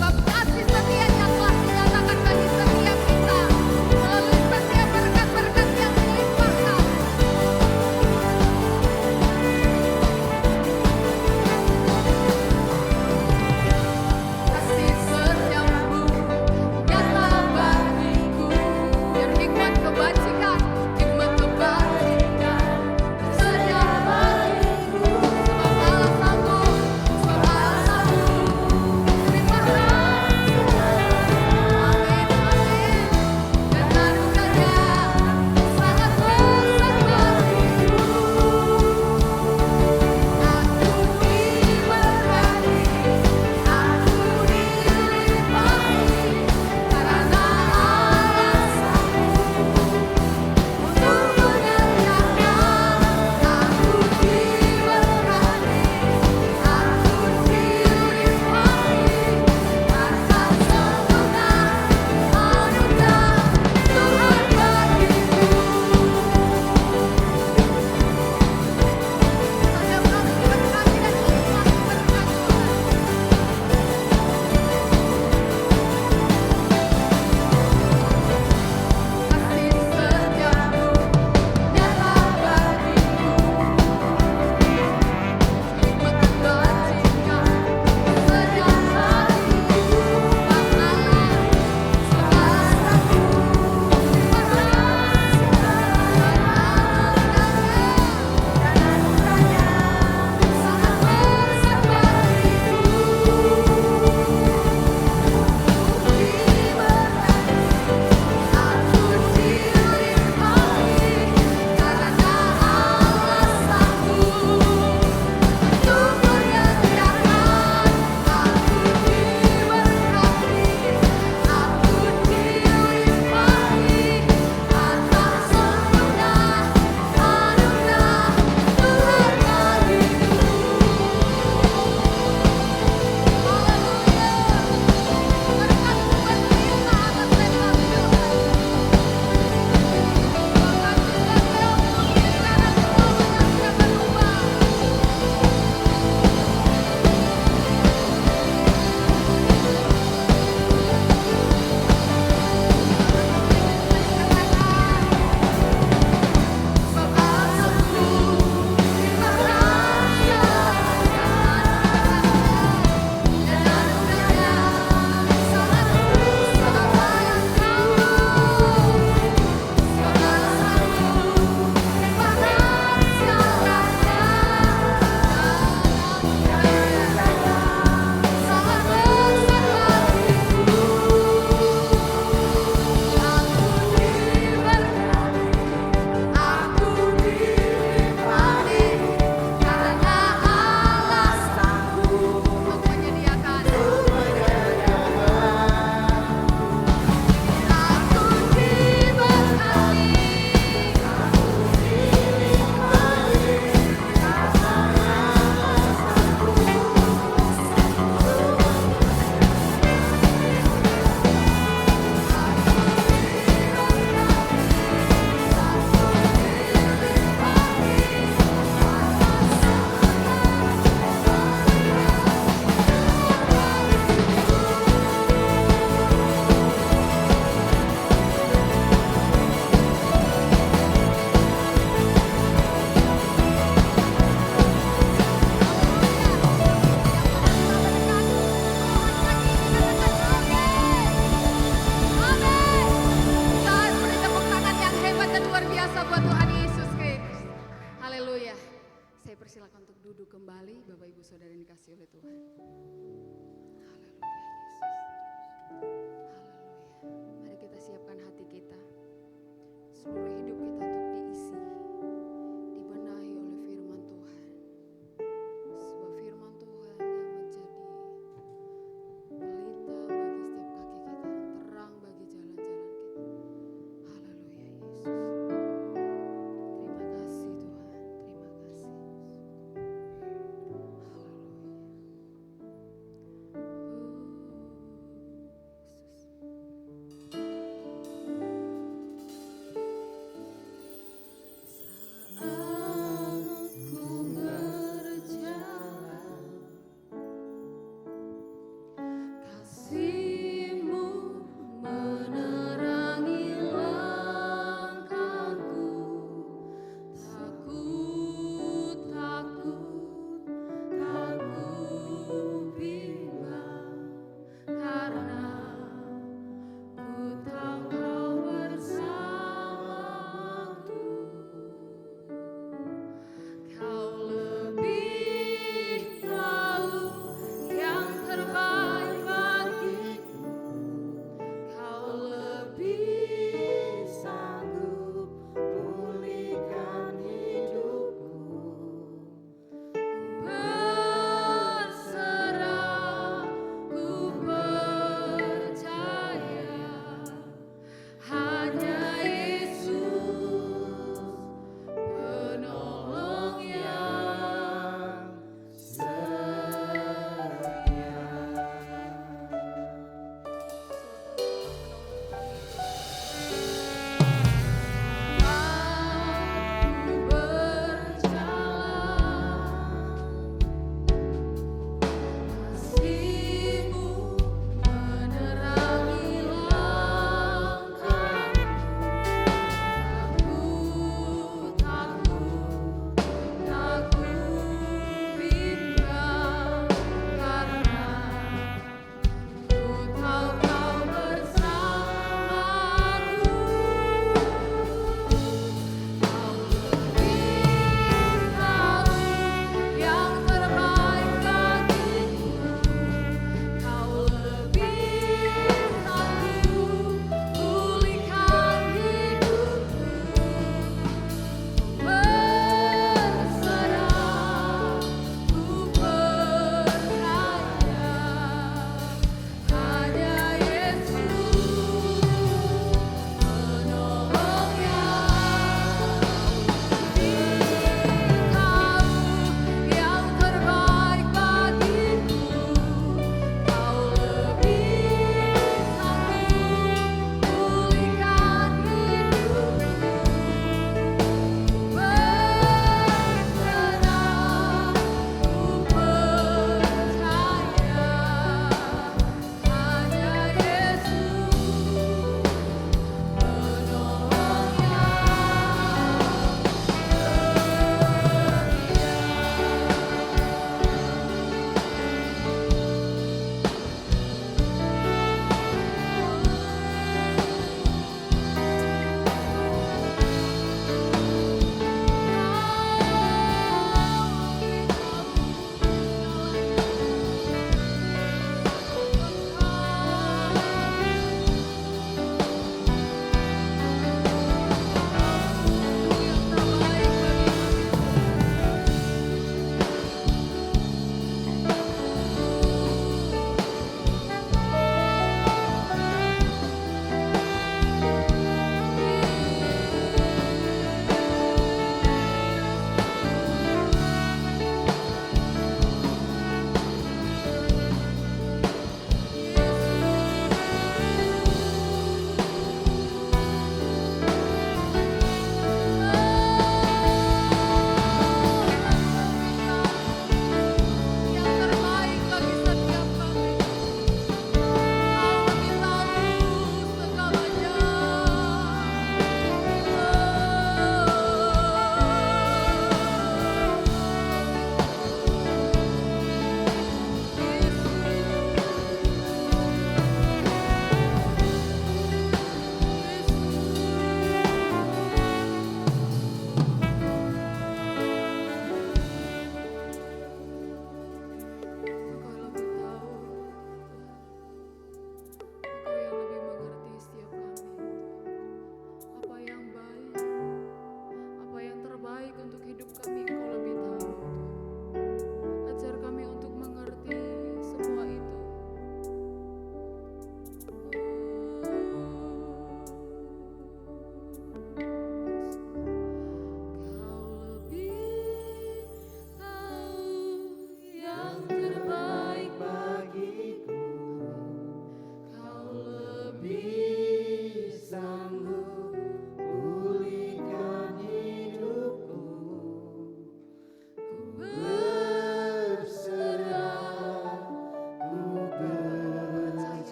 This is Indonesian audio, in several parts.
sebab kasih setianya telah dinyatakan bagi setiap kita melalui setiap berkat-berkat yang dilimpahkan. Kasih setiamu nyata bagiku, biar nikmat kebajikan sedia bagiku. Sebab Allah sanggup, sebab Allah sanggup, limpahkan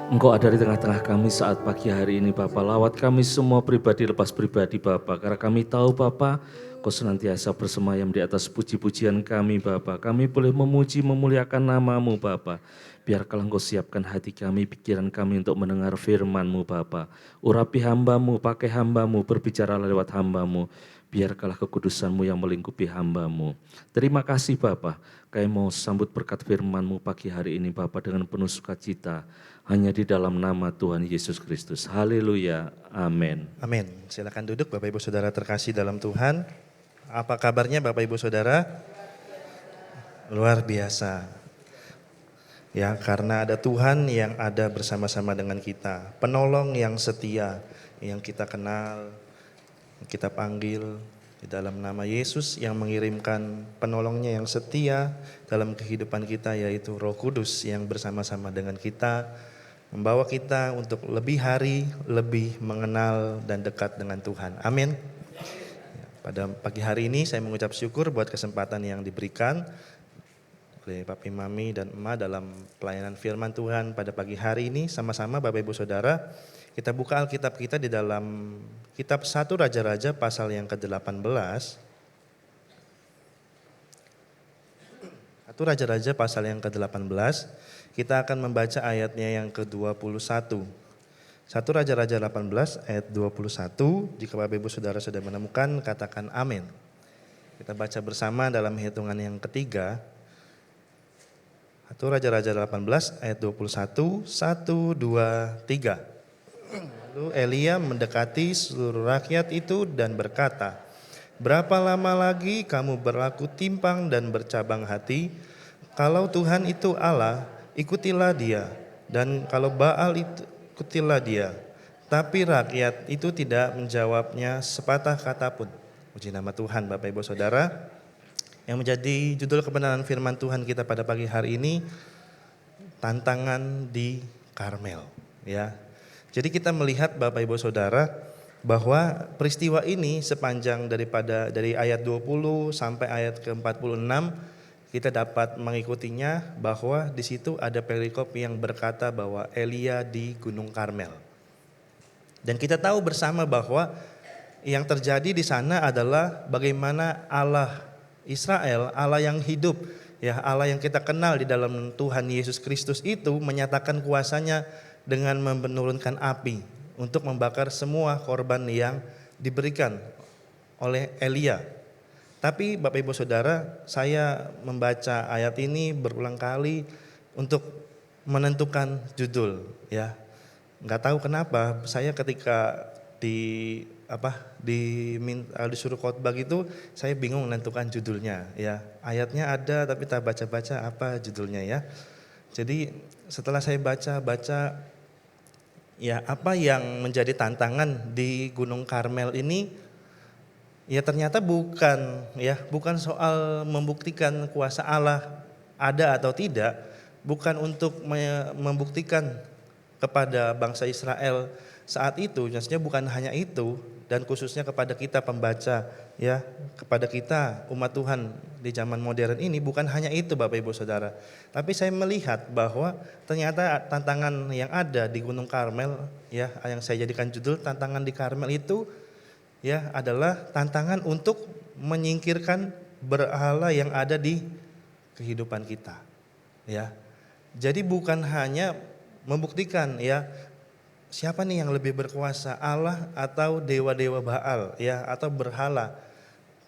Engkau ada di tengah-tengah kami saat pagi hari ini Bapa. Lawat kami semua pribadi lepas pribadi Bapa. Karena kami tahu Bapa, Kau senantiasa bersemayam di atas puji-pujian kami Bapa. Kami boleh memuji memuliakan nama-Mu Bapa. Biarkanlah Engkau siapkan hati kami, pikiran kami untuk mendengar firman-Mu Bapa. Urapi hamba-Mu, pakai hamba-Mu, berbicara lewat hamba-Mu. Biarkanlah kekudusan-Mu yang melingkupi hamba-Mu. Terima kasih Bapa. Kami mau sambut berkat firman-Mu pagi hari ini Bapa dengan penuh sukacita. Hanya di dalam nama Tuhan Yesus Kristus. Haleluya. Amin. Amin. Silakan duduk Bapak Ibu Saudara terkasih dalam Tuhan. Apa kabarnya Bapak Ibu Saudara? Luar biasa. Ya, karena ada Tuhan yang ada bersama-sama dengan kita. Penolong yang setia, yang kita kenal, kita panggil di dalam nama Yesus yang mengirimkan penolongnya yang setia dalam kehidupan kita, yaitu Roh Kudus yang bersama-sama dengan kita, membawa kita untuk lebih hari, lebih mengenal dan dekat dengan Tuhan. Amin. Pada pagi hari ini saya mengucap syukur buat kesempatan yang diberikan oleh Papi Mami dan Emak dalam pelayanan firman Tuhan pada pagi hari ini. Sama-sama Bapak Ibu Saudara, kita buka Alkitab kita di dalam kitab 1 Raja-Raja pasal yang ke-18. 1 Raja-Raja pasal yang ke-18. Kita akan membaca ayatnya yang ke-21. 1 Raja-Raja 18 ayat 21. Jika Bapak Ibu Saudara sudah menemukan, katakan amin. Kita baca bersama dalam hitungan yang ketiga. 1 Raja-Raja 18 ayat 21. 1, 2, 3. Lalu Elia mendekati seluruh rakyat itu dan berkata, "Berapa lama lagi kamu berlaku timpang dan bercabang hati? Kalau Tuhan itu Allah, ikutilah Dia, dan kalau Baal itu ikutilah dia." Tapi rakyat itu tidak menjawabnya sepatah kata pun. Puji nama Tuhan Bapak Ibu Saudara. Yang menjadi judul kebenaran firman Tuhan kita pada pagi hari ini, tantangan di Karmel. Ya, jadi kita melihat Bapak Ibu Saudara bahwa peristiwa ini sepanjang dari ayat 20 sampai ayat ke-46 kita dapat mengikutinya bahwa di situ ada perikop yang berkata bahwa Elia di Gunung Karmel. Dan kita tahu bersama bahwa yang terjadi di sana adalah bagaimana Allah Israel, Allah yang hidup, ya Allah yang kita kenal di dalam Tuhan Yesus Kristus itu menyatakan kuasanya dengan menurunkan api untuk membakar semua korban yang diberikan oleh Elia. Tapi Bapak Ibu Saudara, saya membaca ayat ini berulang kali untuk menentukan judul, ya. Nggak tahu kenapa saya ketika disuruh khotbah gitu, saya bingung menentukan judulnya, ya. Ayatnya ada tapi tak baca-baca apa judulnya, ya. Jadi setelah saya baca ya apa yang menjadi tantangan di Gunung Karmel ini, ya ternyata bukan soal membuktikan kuasa Allah ada atau tidak, bukan untuk membuktikan kepada bangsa Israel saat itu, maksudnya bukan hanya itu, dan khususnya kepada kita pembaca, ya, kepada kita umat Tuhan di zaman modern ini, bukan hanya itu Bapak Ibu Saudara. Tapi saya melihat bahwa ternyata tantangan yang ada di Gunung Karmel, ya, yang saya jadikan judul tantangan di Karmel itu, ya, adalah tantangan untuk menyingkirkan berhala yang ada di kehidupan kita, ya. Jadi bukan hanya membuktikan, ya, siapa nih yang lebih berkuasa, Allah atau dewa-dewa Baal, ya, atau berhala.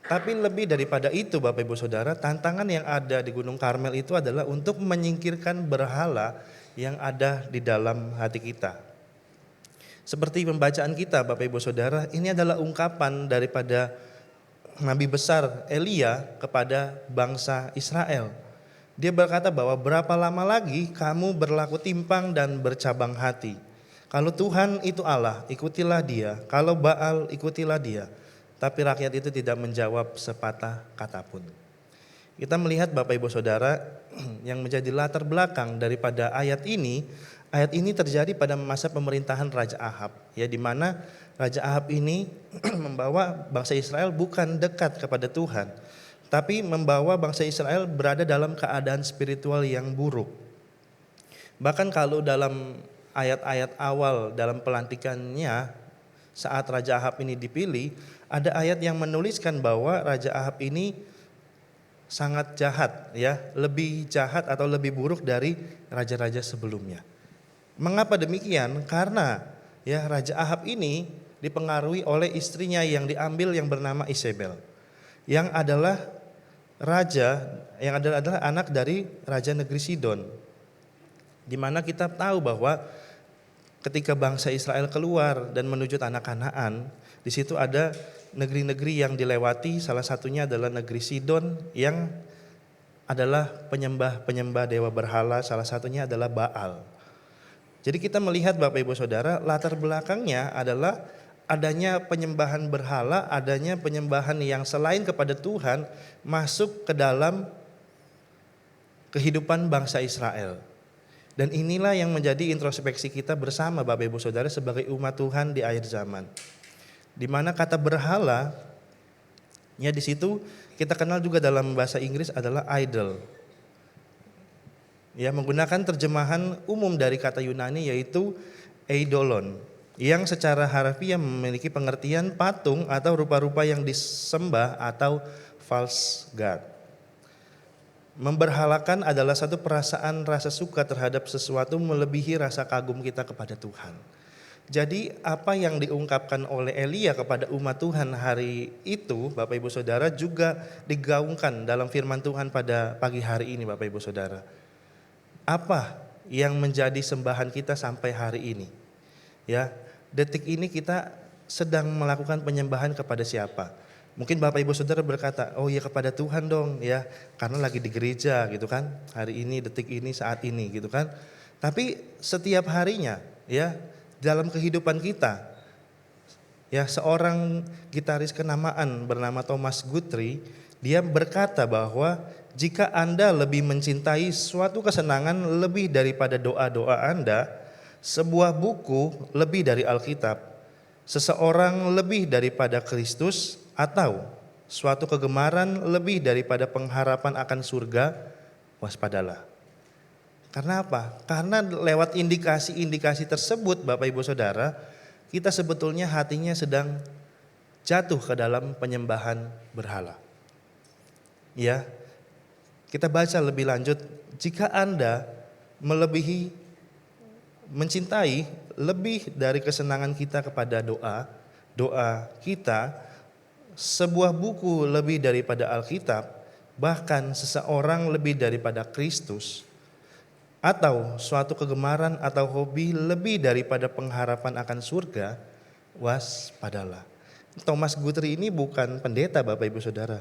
Tapi lebih daripada itu Bapak Ibu Saudara, tantangan yang ada di Gunung Karmel itu adalah untuk menyingkirkan berhala yang ada di dalam hati kita. Seperti pembacaan kita Bapak Ibu Saudara, ini adalah ungkapan daripada Nabi besar Elia kepada bangsa Israel. Dia berkata bahwa berapa lama lagi kamu berlaku timpang dan bercabang hati. Kalau Tuhan itu Allah, ikutilah Dia. Kalau Baal, ikutilah Dia. Tapi rakyat itu tidak menjawab sepatah kata pun. Kita melihat Bapak Ibu Saudara yang menjadi latar belakang daripada ayat ini terjadi pada masa pemerintahan Raja Ahab, ya, di mana Raja Ahab ini membawa bangsa Israel bukan dekat kepada Tuhan, tapi membawa bangsa Israel berada dalam keadaan spiritual yang buruk. Bahkan kalau dalam ayat-ayat awal dalam pelantikannya saat Raja Ahab ini dipilih, ada ayat yang menuliskan bahwa Raja Ahab ini sangat jahat, ya, lebih jahat atau lebih buruk dari raja-raja sebelumnya. Mengapa demikian? Karena ya Raja Ahab ini dipengaruhi oleh istrinya yang diambil yang bernama Isabel, yang adalah adalah anak dari raja negeri Sidon. Di mana kita tahu bahwa ketika bangsa Israel keluar dan menuju tanah Kanaan, di situ ada negeri-negeri yang dilewati, salah satunya adalah negeri Sidon yang adalah penyembah dewa berhala, salah satunya adalah Baal. Jadi kita melihat Bapak Ibu Saudara, latar belakangnya adalah adanya penyembahan berhala, adanya penyembahan yang selain kepada Tuhan masuk ke dalam kehidupan bangsa Israel. Dan inilah yang menjadi introspeksi kita bersama Bapak Ibu Saudara sebagai umat Tuhan di akhir zaman. Di mana kata berhala, ya di situ kita kenal juga dalam bahasa Inggris adalah idol. Ya, menggunakan terjemahan umum dari kata Yunani yaitu eidolon, yang secara harfiah memiliki pengertian patung atau rupa-rupa yang disembah atau false god. Memberhalakan adalah satu perasaan rasa suka terhadap sesuatu melebihi rasa kagum kita kepada Tuhan. Jadi apa yang diungkapkan oleh Elia kepada umat Tuhan hari itu, Bapak Ibu Saudara, juga digaungkan dalam firman Tuhan pada pagi hari ini, Bapak Ibu Saudara. Apa yang menjadi sembahan kita sampai hari ini? Ya, detik ini kita sedang melakukan penyembahan kepada siapa? Mungkin Bapak Ibu Saudara berkata, oh ya kepada Tuhan dong ya, karena lagi di gereja gitu kan, hari ini, detik ini, saat ini gitu kan. Tapi setiap harinya ya, dalam kehidupan kita, ya seorang gitaris kenamaan bernama Thomas Guthrie, dia berkata bahwa jika Anda lebih mencintai suatu kesenangan lebih daripada doa-doa Anda, sebuah buku lebih dari Alkitab, seseorang lebih daripada Kristus, atau suatu kegemaran lebih daripada pengharapan akan surga, waspadalah. Karena apa? Karena lewat indikasi-indikasi tersebut Bapak Ibu Saudara, kita sebetulnya hatinya sedang jatuh ke dalam penyembahan berhala. Ya, kita baca lebih lanjut, jika Anda melebihi mencintai lebih dari kesenangan kita kepada doa kita, sebuah buku lebih daripada Alkitab, bahkan seseorang lebih daripada Kristus, atau suatu kegemaran atau hobi lebih daripada pengharapan akan surga, waspadalah. Thomas Guthrie ini bukan pendeta Bapak Ibu Saudara.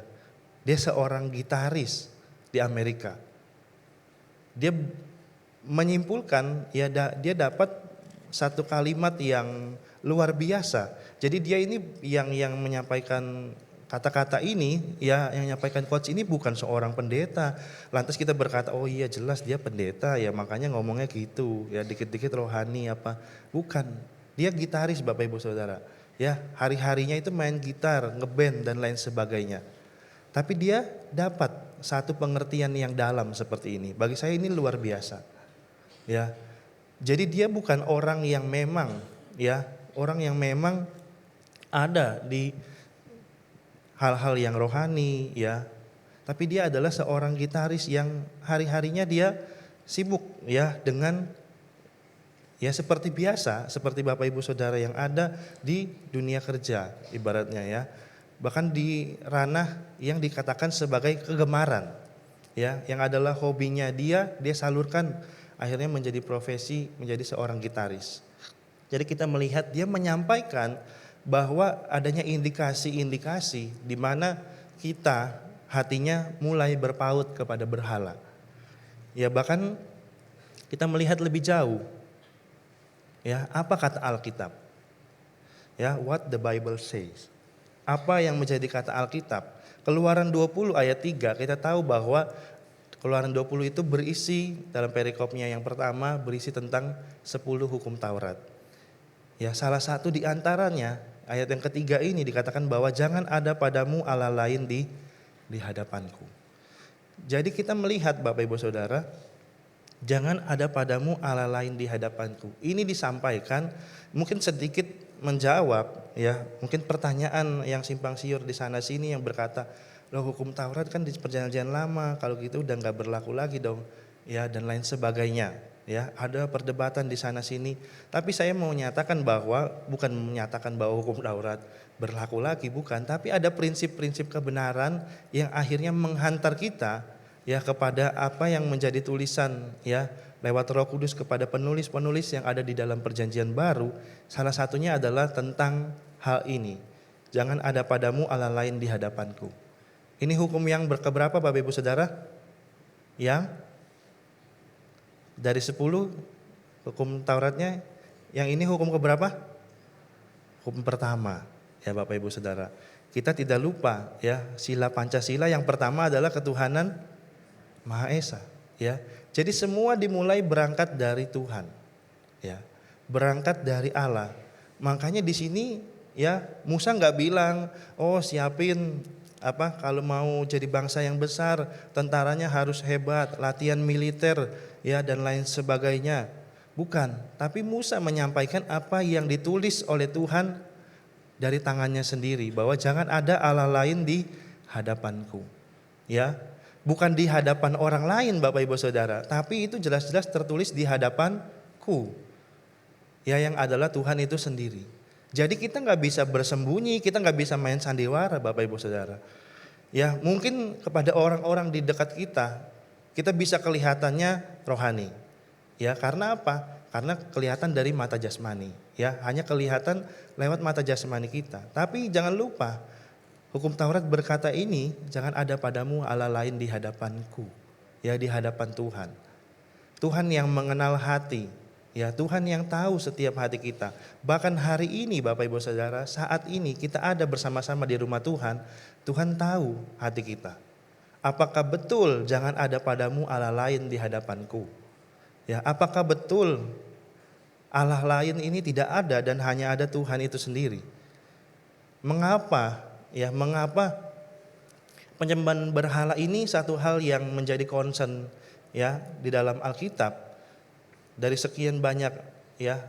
Dia seorang gitaris di Amerika. Dia menyimpulkan ya dia dapat satu kalimat yang luar biasa. Jadi dia ini yang menyampaikan kata-kata ini ya, yang menyampaikan quotes ini bukan seorang pendeta. Lantas kita berkata, oh iya jelas dia pendeta ya makanya ngomongnya gitu ya, dikit-dikit rohani apa. Bukan, dia gitaris Bapak Ibu Saudara. Ya, hari-harinya itu main gitar, ngeband dan lain sebagainya. Tapi dia dapat satu pengertian yang dalam seperti ini. Bagi saya ini luar biasa. Ya. Jadi dia bukan orang yang memang ada di hal-hal yang rohani ya. Tapi dia adalah seorang gitaris yang hari-harinya dia sibuk ya dengan ya seperti biasa, seperti Bapak Ibu Saudara yang ada di dunia kerja ibaratnya ya. Bahkan di ranah yang dikatakan sebagai kegemaran ya, yang adalah hobinya dia salurkan akhirnya menjadi profesi, menjadi seorang gitaris. Jadi kita melihat dia menyampaikan bahwa adanya indikasi-indikasi di mana kita hatinya mulai berpaut kepada berhala. Ya bahkan kita melihat lebih jauh. Ya, apa kata Alkitab? Ya, what the Bible says. Apa yang menjadi kata Alkitab? Keluaran 20 ayat 3 kita tahu bahwa Keluaran 20 itu berisi dalam perikopnya yang pertama berisi tentang 10 hukum Taurat. Ya, salah satu di antaranya ayat yang ketiga ini dikatakan bahwa jangan ada padamu Allah lain di hadapanku. Jadi kita melihat Bapak Ibu Saudara, Jangan ada padamu Allah lain di hadapanku. Ini disampaikan mungkin sedikit menjawab ya, mungkin pertanyaan yang simpang siur di sana sini yang berkata, loh hukum Taurat kan di perjanjian lama, kalau gitu udah nggak berlaku lagi dong, ya dan lain sebagainya. Ya, ada perdebatan di sana sini. Tapi saya mau menyatakan bahwa bukan menyatakan bahwa hukum Taurat berlaku lagi, bukan. Tapi ada prinsip-prinsip kebenaran yang akhirnya menghantar kita ya kepada apa yang menjadi tulisan ya lewat Roh Kudus kepada penulis-penulis yang ada di dalam perjanjian baru. Salah satunya adalah tentang hal ini. Jangan ada padamu Allah lain di hadapanku. Ini hukum yang berkeberapa Bapak Ibu Saudara? Yang dari 10 hukum Tauratnya, yang ini hukum keberapa? Hukum pertama ya Bapak Ibu Saudara. Kita tidak lupa ya sila Pancasila yang pertama adalah ketuhanan Maha Esa ya. Jadi semua dimulai berangkat dari Tuhan ya. Berangkat dari Allah. Makanya di sini ya Musa nggak bilang, oh siapin kalau mau jadi bangsa yang besar tentaranya harus hebat, latihan militer ya dan lain sebagainya. Bukan, tapi Musa menyampaikan apa yang ditulis oleh Tuhan dari tangannya sendiri, bahwa jangan ada Allah lain di hadapanku. Ya, bukan di hadapan orang lain Bapak Ibu Saudara, tapi itu jelas-jelas tertulis di hadapanku. Ya, yang adalah Tuhan itu sendiri. Jadi kita nggak bisa bersembunyi, kita nggak bisa main sandiwara Bapak Ibu Saudara. Ya mungkin kepada orang-orang di dekat kita bisa kelihatannya rohani. Ya karena apa? Karena kelihatan dari mata jasmani. Ya hanya kelihatan lewat mata jasmani kita. Tapi jangan lupa hukum Taurat berkata ini, jangan ada padamu Allah lain di hadapanku. Ya di hadapan Tuhan. Tuhan yang mengenal hati. Ya Tuhan yang tahu setiap hati kita. Bahkan hari ini Bapak Ibu Saudara, saat ini kita ada bersama-sama di rumah Tuhan. Tuhan tahu hati kita. Apakah betul jangan ada padamu Allah lain di hadapanku? Ya, apakah betul Allah lain ini tidak ada dan hanya ada Tuhan itu sendiri? Mengapa? Ya, mengapa penyembahan berhala ini satu hal yang menjadi concern ya di dalam Alkitab? Dari sekian banyak ya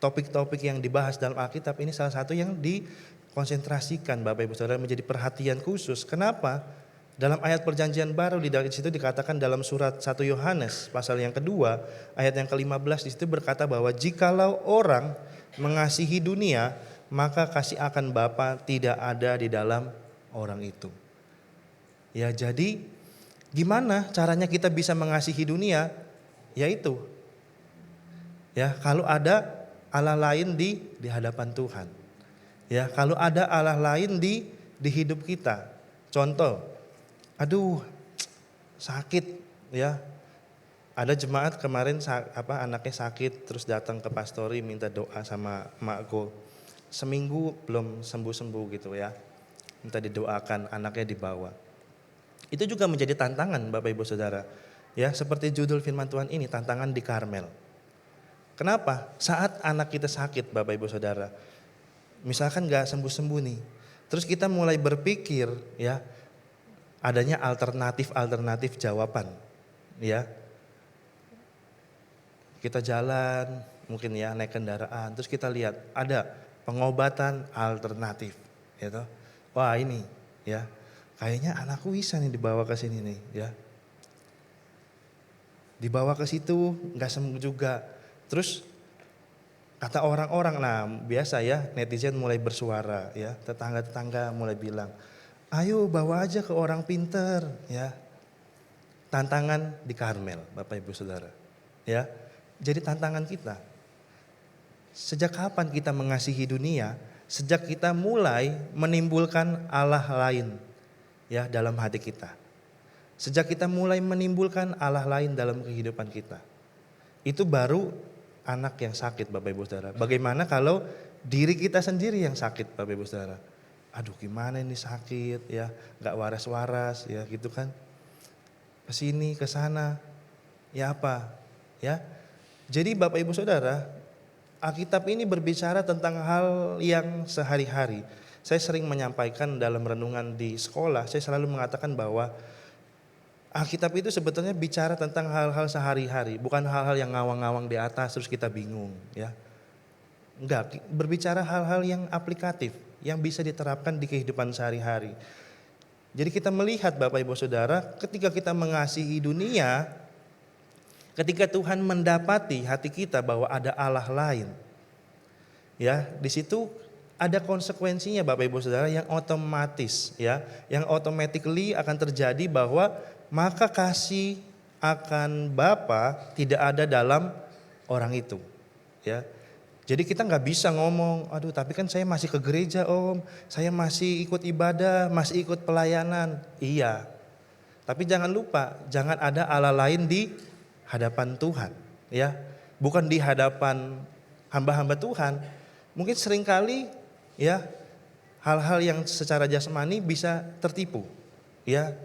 topik-topik yang dibahas dalam Alkitab, ini salah satu yang dikonsentrasikan Bapak Ibu Saudara menjadi perhatian khusus. Kenapa? Dalam ayat perjanjian baru di situ dikatakan dalam surat 1 Yohanes pasal yang kedua ayat yang ke-15 di situ berkata bahwa jikalau orang mengasihi dunia maka kasih akan Bapa tidak ada di dalam orang itu. Ya jadi gimana caranya kita bisa mengasihi dunia? Yaitu ya kalau ada Allah lain di hadapan Tuhan. Ya kalau ada Allah lain di hidup kita. Contoh, aduh sakit ya. Ada jemaat kemarin anaknya sakit terus datang ke pastori minta doa sama emakku. Seminggu belum sembuh-sembuh gitu ya. Minta didoakan anaknya dibawa. Itu juga menjadi tantangan Bapak Ibu Saudara. Ya seperti judul firman Tuhan ini, tantangan di Karmel. Kenapa? Saat anak kita sakit Bapak Ibu Saudara, misalkan gak sembuh-sembuh nih, terus kita mulai berpikir ya, adanya alternatif jawaban ya. Kita jalan mungkin ya naik kendaraan, terus kita lihat ada pengobatan alternatif gitu. Wah ini ya, kayaknya anakku bisa nih dibawa ke sini nih ya. Dibawa ke situ gak sembuh juga. Terus kata orang-orang, nah biasa ya netizen mulai bersuara ya, tetangga-tetangga mulai bilang, ayo bawa aja ke orang pinter ya. Tantangan di Karmel Bapak Ibu Saudara ya. Jadi tantangan kita, sejak kapan kita mengasihi dunia? Sejak kita mulai menimbulkan Allah lain ya dalam hati kita. Sejak kita mulai menimbulkan Allah lain dalam kehidupan kita. Itu baru anak yang sakit Bapak Ibu Saudara. Bagaimana kalau diri kita sendiri yang sakit Bapak Ibu Saudara? Aduh gimana ini sakit ya, gak waras-waras ya gitu kan. Kesini kesana ya apa ya. Jadi Bapak Ibu Saudara, Alkitab ini berbicara tentang hal yang sehari-hari. Saya sering menyampaikan dalam renungan di sekolah, saya selalu mengatakan bahwa Alkitab itu sebetulnya bicara tentang hal-hal sehari-hari, bukan hal-hal yang ngawang-ngawang di atas terus kita bingung, ya. Enggak, berbicara hal-hal yang aplikatif, yang bisa diterapkan di kehidupan sehari-hari. Jadi kita melihat Bapak Ibu Saudara, ketika kita mengasihi dunia, ketika Tuhan mendapati hati kita bahwa ada Allah lain, ya, di situ ada konsekuensinya Bapak Ibu Saudara yang otomatis, ya, yang automatically akan terjadi bahwa maka kasih akan Bapa tidak ada dalam orang itu, ya. Jadi kita nggak bisa ngomong, aduh tapi kan saya masih ke gereja om, saya masih ikut ibadah, masih ikut pelayanan. Iya, tapi jangan lupa, jangan ada Allah lain di hadapan Tuhan, ya. Bukan di hadapan hamba-hamba Tuhan. Mungkin seringkali, ya, hal-hal yang secara jasmani bisa tertipu, ya.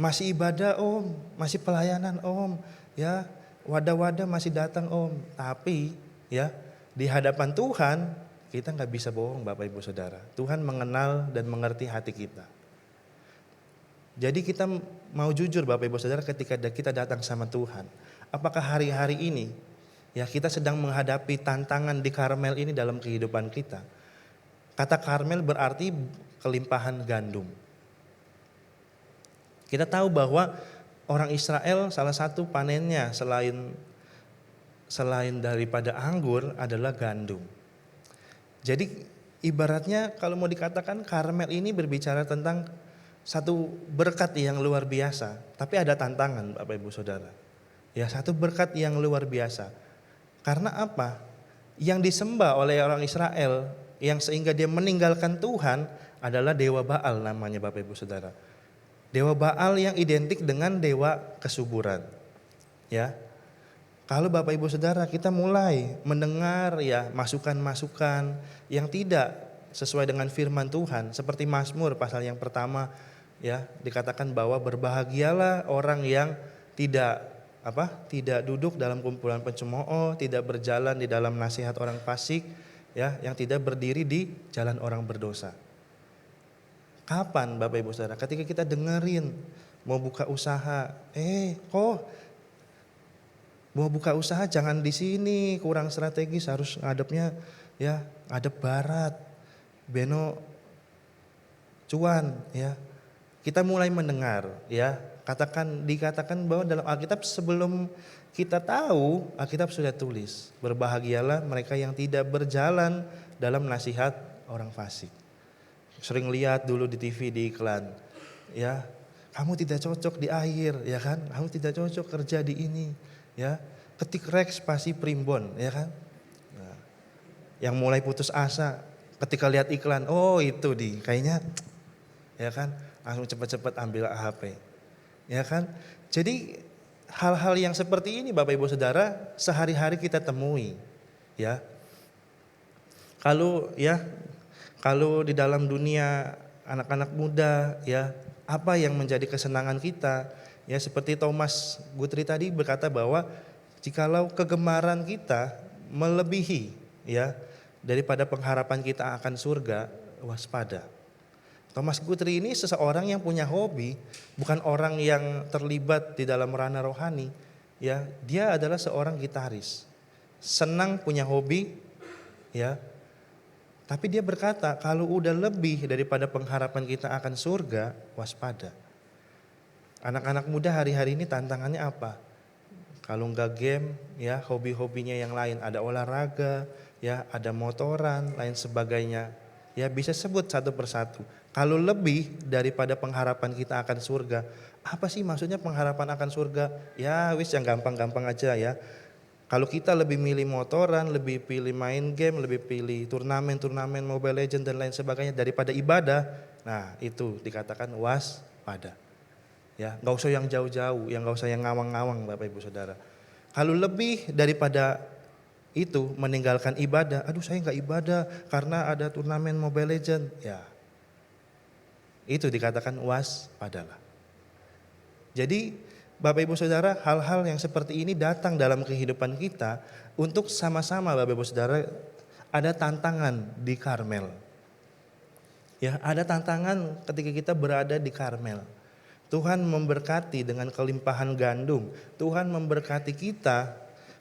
Masih ibadah om, masih pelayanan om, ya, wadah-wadah masih datang om. Tapi, ya, di hadapan Tuhan kita nggak bisa bohong Bapak Ibu Saudara. Tuhan mengenal dan mengerti hati kita. Jadi kita mau jujur Bapak Ibu Saudara ketika kita datang sama Tuhan. Apakah hari-hari ini, ya, kita sedang menghadapi tantangan di Karmel ini dalam kehidupan kita. Kata Karmel berarti kelimpahan gandum. Kita tahu bahwa orang Israel salah satu panennya selain daripada anggur adalah gandum. Jadi ibaratnya kalau mau dikatakan Karmel ini berbicara tentang satu berkat yang luar biasa, tapi ada tantangan Bapak Ibu Saudara. Ya, satu berkat yang luar biasa. Karena apa? Yang disembah oleh orang Israel yang sehingga dia meninggalkan Tuhan adalah dewa Baal namanya Bapak Ibu Saudara. Dewa Baal yang identik dengan dewa kesuburan. Ya. Kalau Bapak Ibu Saudara kita mulai mendengar, ya, masukan-masukan yang tidak sesuai dengan firman Tuhan, seperti Mazmur pasal yang pertama, ya, dikatakan bahwa berbahagialah orang yang tidak duduk dalam kumpulan pencemooh, tidak berjalan di dalam nasihat orang fasik, ya, yang tidak berdiri di jalan orang berdosa. Kapan Bapak Ibu Saudara? Ketika kita dengerin mau buka usaha, mau buka usaha jangan di sini, kurang strategis, harus ngadepnya, ya, ngadep barat, beno cuan, ya. Kita mulai mendengar, ya, dikatakan bahwa dalam Alkitab sebelum kita tahu, Alkitab sudah tulis, berbahagialah mereka yang tidak berjalan dalam nasihat orang fasik. Sering lihat dulu di TV, di iklan, ya, kamu tidak cocok di air, ya kan, kamu tidak cocok kerja di ini, ya, ketik Rex spasi primbon, ya kan. Nah, yang mulai putus asa ketika lihat iklan, oh itu kayaknya, ya kan, langsung cepat-cepat ambil AHP, ya kan. Jadi hal-hal yang seperti ini Bapak Ibu Saudara sehari-hari kita temui, ya. Kalau di dalam dunia anak-anak muda, ya, apa yang menjadi kesenangan kita, ya, seperti Thomas Guthrie tadi berkata bahwa jikalau kegemaran kita melebihi, ya, daripada pengharapan kita akan surga, waspada. Thomas Guthrie ini seseorang yang punya hobi, bukan orang yang terlibat di dalam ranah rohani, ya. Dia adalah seorang gitaris, senang punya hobi, ya. Tapi dia berkata kalau udah lebih daripada pengharapan kita akan surga, waspada. Anak-anak muda hari-hari ini tantangannya apa? Kalau enggak game, ya, hobi-hobinya yang lain, ada olahraga, ya, ada motoran, lain sebagainya. Ya, bisa sebut satu persatu. Kalau lebih daripada pengharapan kita akan surga, apa sih maksudnya pengharapan akan surga? Ya, wis yang gampang-gampang aja, ya. Kalau kita lebih milih motoran, lebih pilih main game, lebih pilih turnamen Mobile Legends dan lain sebagainya daripada ibadah, nah itu dikatakan waspada. Ya, nggak usah yang jauh-jauh, nggak usah yang ngawang-ngawang Bapak Ibu Saudara. Kalau lebih daripada itu meninggalkan ibadah, aduh saya nggak ibadah karena ada turnamen Mobile Legends, ya itu dikatakan waspadalah. Jadi Bapak Ibu Saudara, hal-hal yang seperti ini datang dalam kehidupan kita untuk sama-sama Bapak Ibu Saudara ada tantangan di Karmel. Ya, ada tantangan ketika kita berada di Karmel. Tuhan memberkati dengan kelimpahan gandum. Tuhan memberkati kita.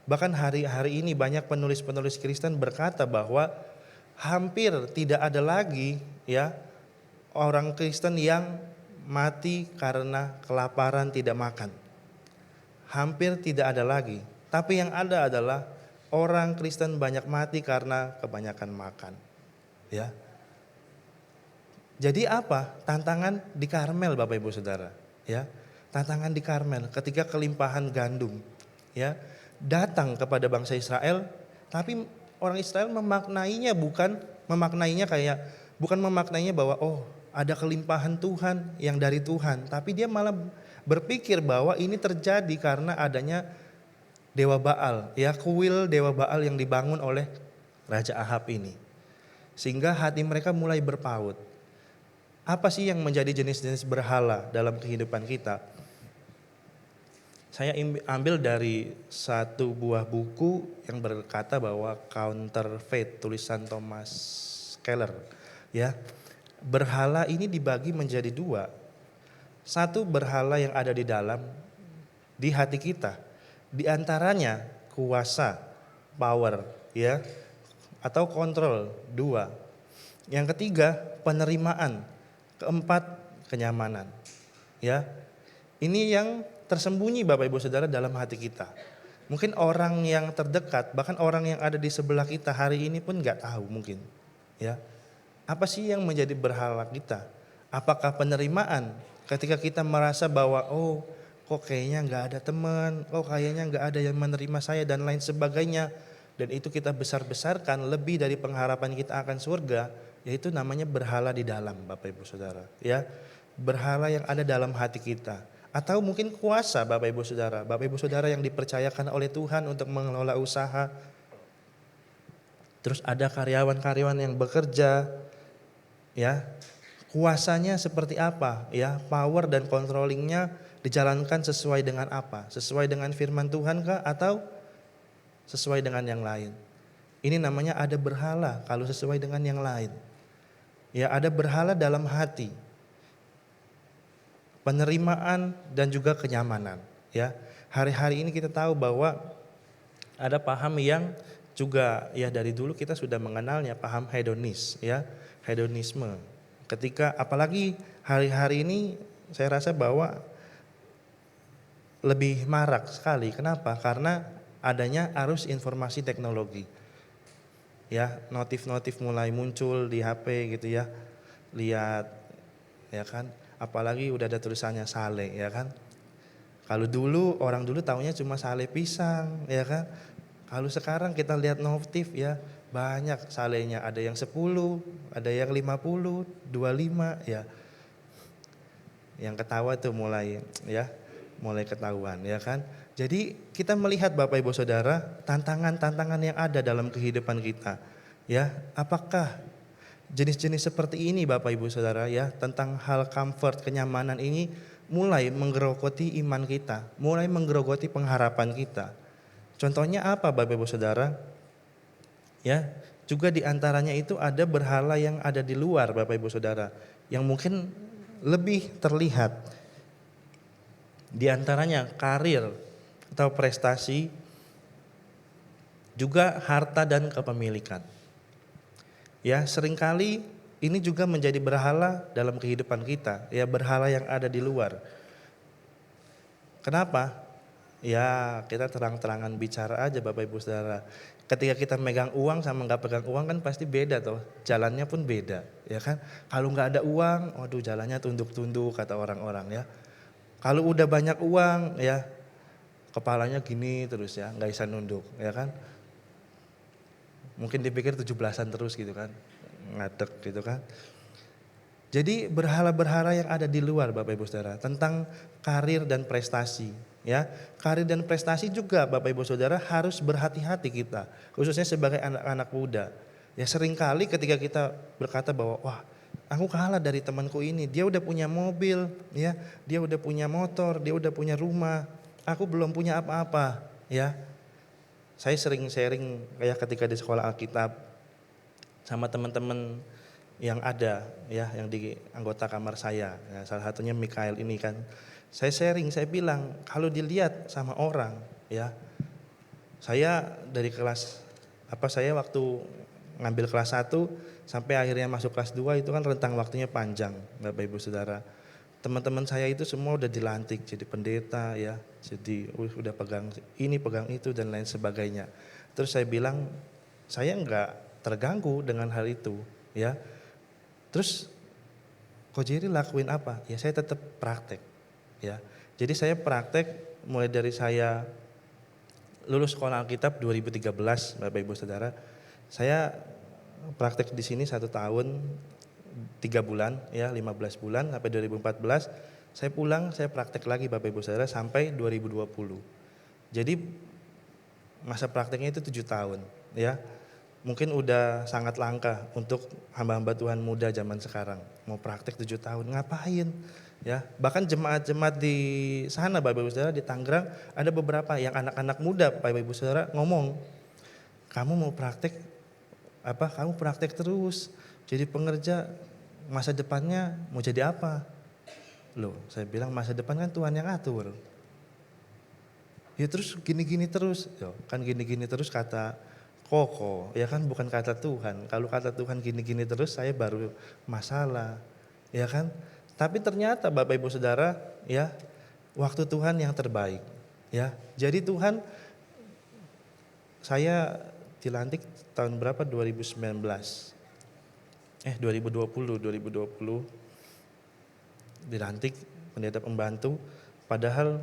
Bahkan hari-hari ini banyak penulis-penulis Kristen berkata bahwa hampir tidak ada lagi ya orang Kristen yang mati karena kelaparan tidak makan. Hampir tidak ada lagi. Tapi yang ada adalah orang Kristen banyak mati karena kebanyakan makan. Ya. Jadi apa? Tantangan di Karmel Bapak Ibu Saudara, ya. Tantangan di Karmel ketika kelimpahan gandum, ya, datang kepada bangsa Israel, tapi orang Israel memaknainya bukan memaknainya bahwa oh, ada kelimpahan Tuhan yang dari Tuhan, tapi dia malah berpikir bahwa ini terjadi karena adanya dewa Baal, ya, kuil dewa Baal yang dibangun oleh Raja Ahab ini. Sehingga hati mereka mulai berpaut. Apa sih yang menjadi jenis-jenis berhala dalam kehidupan kita? Saya ambil dari satu buah buku yang berkata bahwa Counterfeit, tulisan Thomas Keller. Ya, berhala ini dibagi menjadi dua. Satu, berhala yang ada di hati kita. Di antaranya kuasa, power, ya, atau kontrol, dua. Yang ketiga, penerimaan. Keempat, kenyamanan. Ya. Ini yang tersembunyi Bapak Ibu Saudara dalam hati kita. Mungkin orang yang terdekat, bahkan orang yang ada di sebelah kita hari ini pun enggak tahu mungkin. Ya. Apa sih yang menjadi berhala kita? Apakah penerimaan ketika kita merasa bahwa oh, kok kayaknya enggak ada teman, oh kayaknya enggak ada yang menerima saya dan lain sebagainya. Dan itu kita besar-besarkan lebih dari pengharapan kita akan surga, yaitu namanya berhala di dalam Bapak Ibu Saudara, ya. Berhala yang ada dalam hati kita. Atau mungkin kuasa Bapak Ibu Saudara yang dipercayakan oleh Tuhan untuk mengelola usaha. Terus ada karyawan-karyawan yang bekerja, ya. Kuasanya seperti apa, ya? Power dan controllingnya dijalankan sesuai dengan apa? Sesuai dengan firman Tuhan kah atau sesuai dengan yang lain? Ini namanya ada berhala kalau sesuai dengan yang lain. Ya, ada berhala dalam hati. Penerimaan dan juga kenyamanan, ya. Hari-hari ini kita tahu bahwa ada paham yang juga ya dari dulu kita sudah mengenalnya, paham hedonis, ya, hedonisme. Ketika apalagi hari-hari ini saya rasa bahwa lebih marak sekali. Kenapa? Karena adanya arus informasi teknologi. Ya, notif-notif mulai muncul di HP gitu ya. Lihat ya kan, apalagi udah ada tulisannya sale ya kan. Kalau dulu orang dulu taunya cuma sale pisang ya kan. Kalau sekarang kita lihat notif ya, banyak salenya, ada yang 10, ada yang 50, 25 ya. Yang ketawa tuh mulai ketahuan ya kan. Jadi kita melihat Bapak Ibu Saudara tantangan-tantangan yang ada dalam kehidupan kita. Ya, apakah jenis-jenis seperti ini Bapak Ibu Saudara ya, tentang hal comfort, kenyamanan ini mulai menggerogoti iman kita, mulai menggerogoti pengharapan kita. Contohnya apa Bapak Ibu Saudara? Ya, juga diantaranya itu ada berhala yang ada di luar Bapak Ibu Saudara, yang mungkin lebih terlihat. Di antaranya karir atau prestasi, juga harta dan kepemilikan. Ya, seringkali ini juga menjadi berhala dalam kehidupan kita, ya, berhala yang ada di luar. Kenapa? Ya, kita terang-terangan bicara aja Bapak Ibu Saudara. Ketika kita megang uang sama nggak pegang uang kan pasti beda toh, jalannya pun beda, ya kan? Kalau nggak ada uang, waduh jalannya tunduk-tunduk kata orang-orang ya. Kalau udah banyak uang, ya kepalanya gini terus ya, nggak bisa nunduk, ya kan? Mungkin dipikir 17-an terus gitu kan, ngadek gitu kan. Jadi berhala-berhala yang ada di luar Bapak Ibu Saudara tentang karir dan prestasi, ya. Karir dan prestasi juga Bapak Ibu Saudara harus berhati-hati kita, khususnya sebagai anak-anak muda. Ya, seringkali ketika kita berkata bahwa wah, aku kalah dari temanku ini, dia udah punya mobil, ya, dia udah punya motor, dia udah punya rumah, aku belum punya apa-apa, ya. Saya sering sharing kayak ketika di sekolah Alkitab sama teman-teman yang ada ya, yang di anggota kamar saya. Ya, salah satunya Mikael ini kan. Saya sharing, saya bilang kalau dilihat sama orang ya, saya dari saya waktu ngambil kelas 1 sampai akhirnya masuk kelas 2 itu kan rentang waktunya panjang, Bapak Ibu Saudara. Teman-teman saya itu semua udah dilantik jadi pendeta ya, jadi udah pegang ini, pegang itu dan lain sebagainya. Terus saya bilang, saya enggak terganggu dengan hal itu ya. Terus Ko Jerry lakuin apa? Ya saya tetap praktek ya. Jadi saya praktek mulai dari saya lulus sekolah Alkitab 2013, Bapak Ibu Saudara. Saya praktek di sini 1 tahun 3 bulan ya, 15 bulan sampai 2014. Saya pulang, saya praktek lagi Bapak Ibu Saudara sampai 2020. Jadi masa prakteknya itu 7 tahun ya. Mungkin udah sangat langka untuk hamba-hamba Tuhan muda zaman sekarang. Mau praktek 7 tahun ngapain? Ya, bahkan jemaat-jemaat di sana Bapak Ibu Saudara di Tangerang ada beberapa yang anak-anak muda Bapak Ibu Saudara ngomong, "Kamu mau praktek apa? Kamu praktek terus. Jadi pengerja, masa depannya mau jadi apa?" Loh, saya bilang masa depan kan Tuhan yang atur. Ya terus gini-gini terus. Yo, kan gini-gini terus kata Koko, ya kan bukan kata Tuhan. Kalau kata Tuhan gini-gini terus saya baru masalah. Ya kan? Tapi ternyata Bapak Ibu Saudara, ya, waktu Tuhan yang terbaik, ya. Jadi Tuhan, saya dilantik tahun berapa? 2019. 2020 dilantik pendeta pembantu, padahal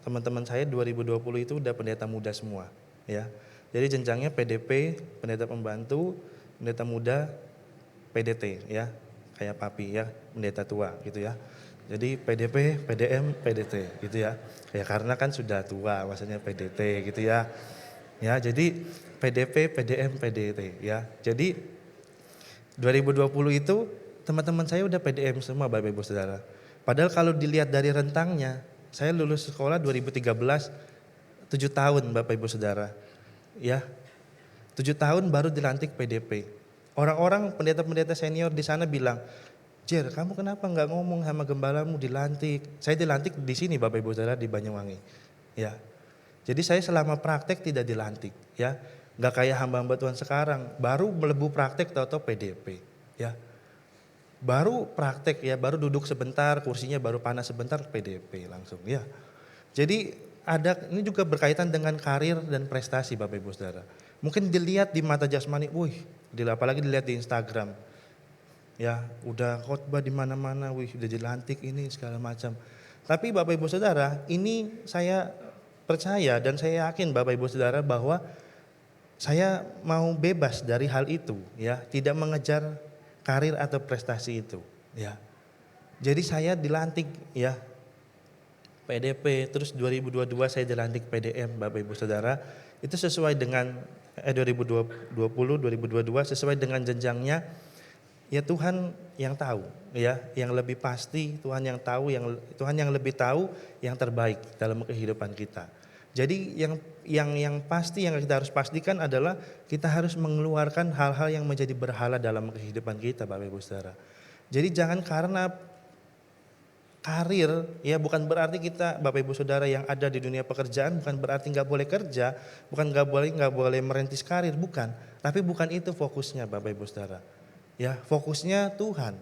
teman-teman saya 2020 itu udah pendeta muda semua, ya. Jadi jenjangnya PDP, pendeta pembantu, pendeta muda, PDT, ya. Kayak papi ya, pendeta tua gitu ya. Jadi PDP, PDM, PDT gitu ya. Ya karena kan sudah tua, maksudnya PDT gitu ya. Ya, jadi PDP, PDM, PDT ya. Jadi 2020 itu teman-teman saya udah PDM semua Bapak Ibu Saudara. Padahal kalau dilihat dari rentangnya, saya lulus sekolah 2013, 7 tahun Bapak Ibu Saudara. Ya, 7 tahun baru dilantik PDP. Orang-orang pendeta-pendeta senior di sana bilang, "Jer, kamu kenapa nggak ngomong sama gembalamu dilantik?" Saya dilantik di sini Bapak Ibu Saudara di Banyuwangi. Ya. Jadi saya selama praktek tidak dilantik, ya. Nggak kayak hamba-hamba Tuhan sekarang, baru melebu praktek tahu-tahu PDP, ya. Baru praktek ya, baru duduk sebentar, kursinya baru panas sebentar PDP langsung, ya. Jadi ini juga berkaitan dengan karir dan prestasi Bapak Ibu Saudara. Mungkin dilihat di mata jasmani, apalagi dilihat di Instagram. Ya, udah khotbah di mana-mana, udah dilantik ini segala macam. Tapi Bapak Ibu Saudara, ini saya percaya dan saya yakin Bapak Ibu Saudara bahwa saya mau bebas dari hal itu, ya, tidak mengejar karir atau prestasi itu, ya. Jadi saya dilantik, ya, PDP, terus 2022 saya dilantik PDM Bapak Ibu Saudara. Itu sesuai dengan 2022 sesuai dengan jenjangnya. Ya Tuhan yang tahu, ya, yang lebih pasti Tuhan yang tahu, Tuhan yang lebih tahu yang terbaik dalam kehidupan kita. Jadi yang pasti yang kita harus pastikan adalah kita harus mengeluarkan hal-hal yang menjadi berhala dalam kehidupan kita Bapak Ibu Saudara. Jadi jangan karena karir, ya bukan berarti kita Bapak Ibu Saudara yang ada di dunia pekerjaan bukan berarti nggak boleh kerja, bukan nggak boleh merintis karir, bukan. Tapi bukan itu fokusnya Bapak Ibu Saudara. Ya, fokusnya Tuhan.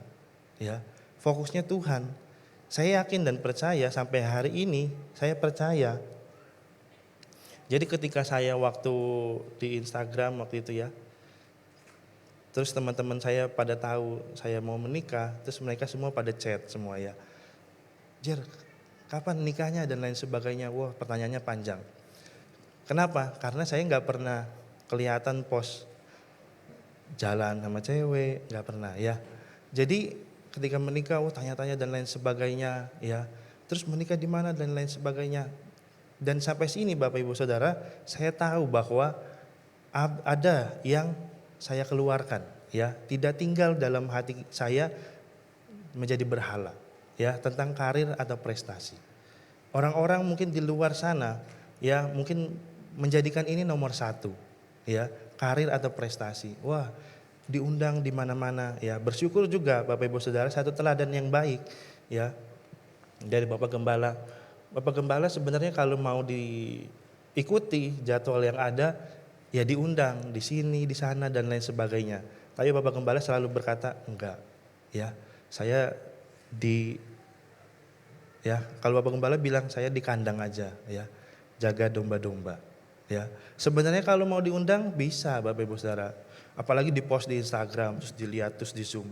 Ya, fokusnya Tuhan. Saya yakin dan percaya sampai hari ini saya percaya. Jadi ketika saya waktu di Instagram waktu itu ya, terus teman-teman saya pada tahu saya mau menikah, terus mereka semua pada chat semua ya. Jer, kapan nikahnya dan lain sebagainya. Wah, pertanyaannya panjang. Kenapa? Karena saya nggak pernah kelihatan post jalan sama cewek, nggak pernah ya. Jadi ketika menikah, tanya-tanya dan lain sebagainya ya. Terus menikah di mana dan lain sebagainya. Dan sampai sini Bapak Ibu Saudara, saya tahu bahwa ada yang saya keluarkan ya, tidak tinggal dalam hati saya menjadi berhala. Ya, tentang karir atau prestasi. Orang-orang mungkin di luar sana ya mungkin menjadikan ini nomor 1 ya, karir atau prestasi. Wah, diundang di mana-mana ya. Bersyukur juga Bapak Ibu Saudara, satu teladan yang baik ya dari Bapak Gembala. Bapak Gembala sebenarnya kalau mau diikuti jadwal yang ada ya diundang di sini, di sana dan lain sebagainya. Tapi Bapak Gembala selalu berkata enggak ya. Saya di ya, kalau Bapak Gembala bilang saya di kandang aja ya. Jaga domba-domba ya. Sebenarnya kalau mau diundang bisa Bapak Ibu Saudara. Apalagi di post di Instagram terus dilihat terus di Zoom.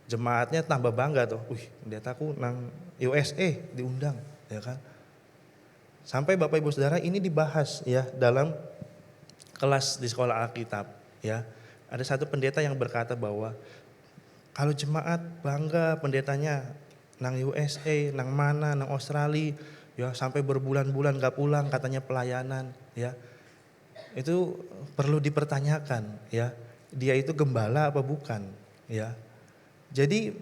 Jemaatnya tambah bangga tuh. Pendetaku nang USA diundang ya kan. Sampai Bapak Ibu Saudara ini dibahas ya dalam kelas di sekolah Alkitab ya. Ada satu pendeta yang berkata bahwa kalau jemaat bangga pendetanya nang USA, nang mana, nang Australia ya sampai berbulan-bulan gak pulang katanya pelayanan ya. Itu perlu dipertanyakan ya. Dia itu gembala apa bukan ya. Jadi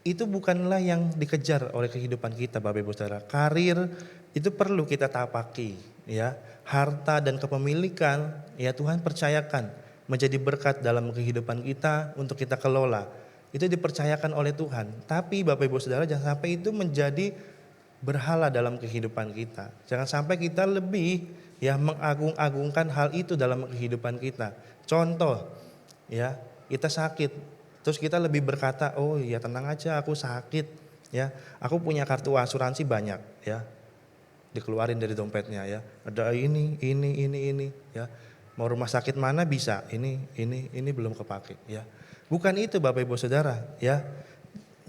itu bukanlah yang dikejar oleh kehidupan kita Bapak Ibu Saudara. Karir itu perlu kita tapaki ya. Harta dan kepemilikan ya Tuhan percayakan menjadi berkat dalam kehidupan kita untuk kita kelola. Itu dipercayakan oleh Tuhan. Tapi Bapak Ibu Saudara jangan sampai itu menjadi berhala dalam kehidupan kita. Jangan sampai kita lebih ya mengagung-agungkan hal itu dalam kehidupan kita. Contoh ya, kita sakit terus kita lebih berkata, "Oh ya tenang aja aku sakit ya. Aku punya kartu asuransi banyak ya." Dikeluarin dari dompetnya ya. Ada ini ya. Mau rumah sakit mana bisa, ini belum kepake ya. Bukan itu Bapak Ibu Saudara ya.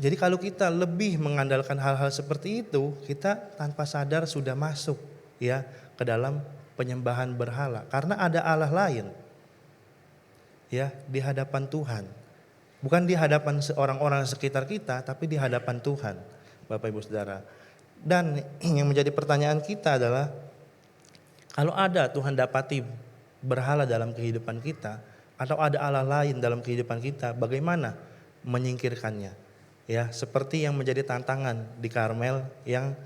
Jadi kalau kita lebih mengandalkan hal-hal seperti itu, kita tanpa sadar sudah masuk ya ke dalam penyembahan berhala. Karena ada Allah lain ya di hadapan Tuhan. Bukan di hadapan orang-orang sekitar kita, tapi di hadapan Tuhan Bapak Ibu Saudara. Dan yang menjadi pertanyaan kita adalah, kalau ada Tuhan dapati berhala dalam kehidupan kita, atau ada Allah lain dalam kehidupan kita, bagaimana menyingkirkannya? Ya, seperti yang menjadi tantangan di Karmel, yang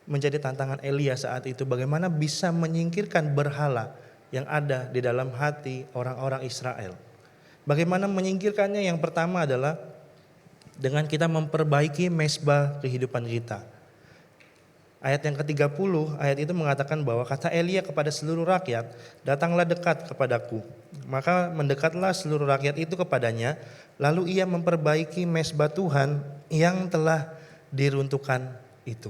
menjadi tantangan Elia saat itu, bagaimana bisa menyingkirkan berhala yang ada di dalam hati orang-orang Israel. Bagaimana menyingkirkannya? Yang pertama adalah dengan kita memperbaiki mezbah kehidupan kita. Ayat yang ke-30, ayat itu mengatakan bahwa kata Elia kepada seluruh rakyat, "Datanglah dekat kepadaku." Maka mendekatlah seluruh rakyat itu kepadanya, lalu ia memperbaiki mezbah Tuhan yang telah diruntuhkan itu.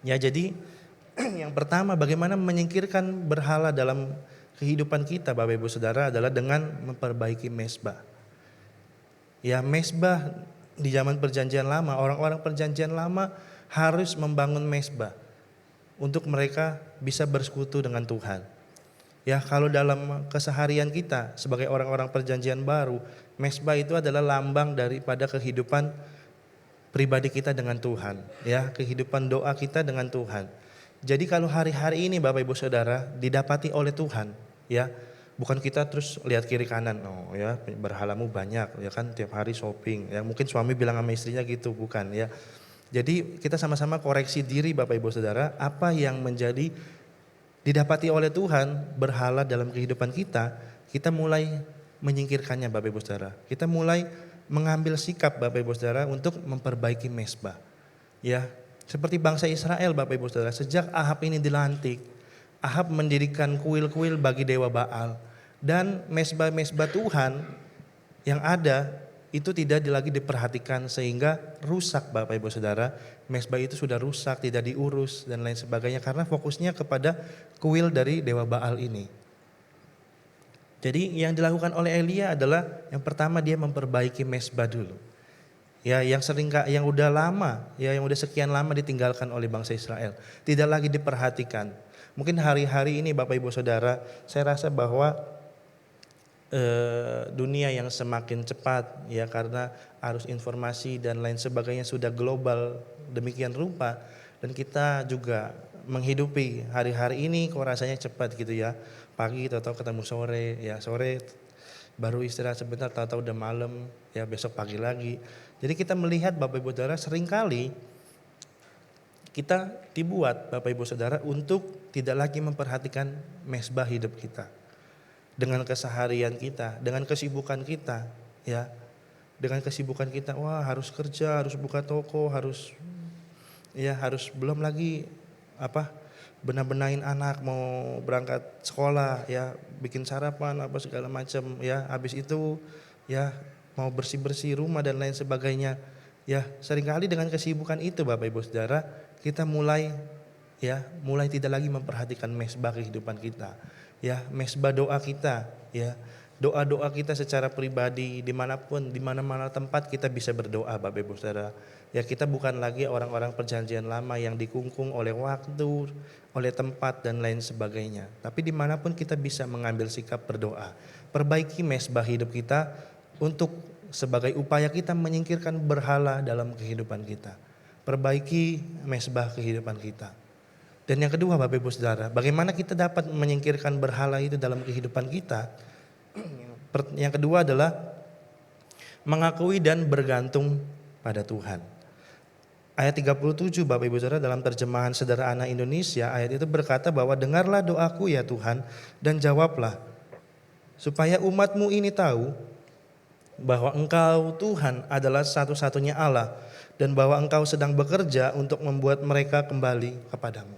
Ya, jadi yang pertama bagaimana menyingkirkan berhala dalam kehidupan kita Bapak Ibu Saudara adalah dengan memperbaiki mezbah. Ya, mezbah di zaman perjanjian lama, orang-orang perjanjian lama harus membangun mezbah untuk mereka bisa bersekutu dengan Tuhan. Ya, kalau dalam keseharian kita sebagai orang-orang perjanjian baru, mezbah itu adalah lambang daripada kehidupan pribadi kita dengan Tuhan, ya, kehidupan doa kita dengan Tuhan. Jadi kalau hari-hari ini Bapak Ibu Saudara didapati oleh Tuhan, ya, bukan kita terus lihat kiri kanan, oh ya berhalamu banyak, ya kan tiap hari shopping, ya mungkin suami bilang sama istrinya gitu, bukan ya. Jadi kita sama-sama koreksi diri Bapak Ibu Saudara, apa yang menjadi didapati oleh Tuhan berhala dalam kehidupan kita, kita mulai menyingkirkannya Bapak Ibu Saudara. Kita mulai mengambil sikap Bapak Ibu Saudara untuk memperbaiki mezbah. Ya, seperti bangsa Israel Bapak Ibu Saudara, sejak Ahab ini dilantik, Ahab mendirikan kuil-kuil bagi dewa Baal, dan mezbah-mezbah Tuhan yang ada itu tidak lagi diperhatikan sehingga rusak Bapak Ibu Saudara. Mezbah itu sudah rusak, tidak diurus dan lain sebagainya karena fokusnya kepada kuil dari dewa Baal ini. Jadi yang dilakukan oleh Elia adalah yang pertama dia memperbaiki mezbah dulu. Ya, yang udah lama, ya yang udah sekian lama ditinggalkan oleh bangsa Israel, tidak lagi diperhatikan. Mungkin hari-hari ini Bapak Ibu Saudara, saya rasa bahwa dunia yang semakin cepat ya karena arus informasi dan lain sebagainya sudah global demikian rupa, dan kita juga menghidupi hari-hari ini kok rasanya cepat gitu ya. Pagi tahu-tahu ketemu sore, ya sore baru istirahat sebentar tahu-tahu udah malam, ya besok pagi lagi. Jadi kita melihat Bapak Ibu Saudara seringkali kita dibuat Bapak Ibu Saudara untuk tidak lagi memperhatikan mezbah hidup kita. dengan keseharian kita, dengan kesibukan kita, ya. Dengan kesibukan kita, wah harus kerja, harus buka toko, harus belum lagi apa? Benar-benain anak mau berangkat sekolah, ya, bikin sarapan apa segala macam, ya. Habis itu ya mau bersih-bersih rumah dan lain sebagainya. Ya, seringkali dengan kesibukan itu Bapak Ibu Saudara, kita mulai tidak lagi memperhatikan mesbah kehidupan kita. Ya, mesbah doa kita, ya. Doa-doa kita secara pribadi dimanapun, di mana-mana tempat kita bisa berdoa Bapak Ibu Saudara. Ya, kita bukan lagi orang-orang perjanjian lama yang dikungkung oleh waktu, oleh tempat dan lain sebagainya. Tapi dimanapun kita bisa mengambil sikap berdoa. Perbaiki mesbah hidup kita untuk sebagai upaya kita menyingkirkan berhala dalam kehidupan kita. Perbaiki mesbah kehidupan kita. Dan yang kedua Bapak Ibu Saudara, bagaimana kita dapat menyingkirkan berhala itu dalam kehidupan kita? Yang kedua adalah mengakui dan bergantung pada Tuhan. Ayat 37 Bapak Ibu Saudara dalam terjemahan sederhana Indonesia, ayat itu berkata bahwa dengarlah doaku ya Tuhan dan jawablah, supaya umatmu ini tahu bahwa Engkau Tuhan adalah satu-satunya Allah dan bahwa Engkau sedang bekerja untuk membuat mereka kembali kepadamu.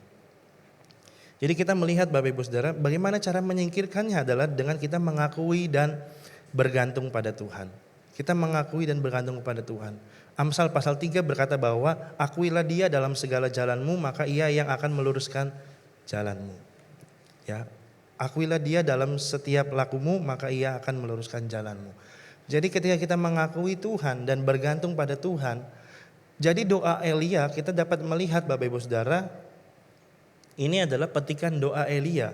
Jadi kita melihat Bapak Ibu Saudara, bagaimana cara menyingkirkannya adalah dengan kita mengakui dan bergantung pada Tuhan. Kita mengakui dan bergantung kepada Tuhan. Amsal pasal 3 berkata bahwa akuilah Dia dalam segala jalanmu, maka Ia yang akan meluruskan jalanmu. Ya, akuilah Dia dalam setiap lakumu, maka Ia akan meluruskan jalanmu. Jadi ketika kita mengakui Tuhan dan bergantung pada Tuhan, jadi doa Elia kita dapat melihat Bapak Ibu Saudara, ini adalah petikan doa Elia.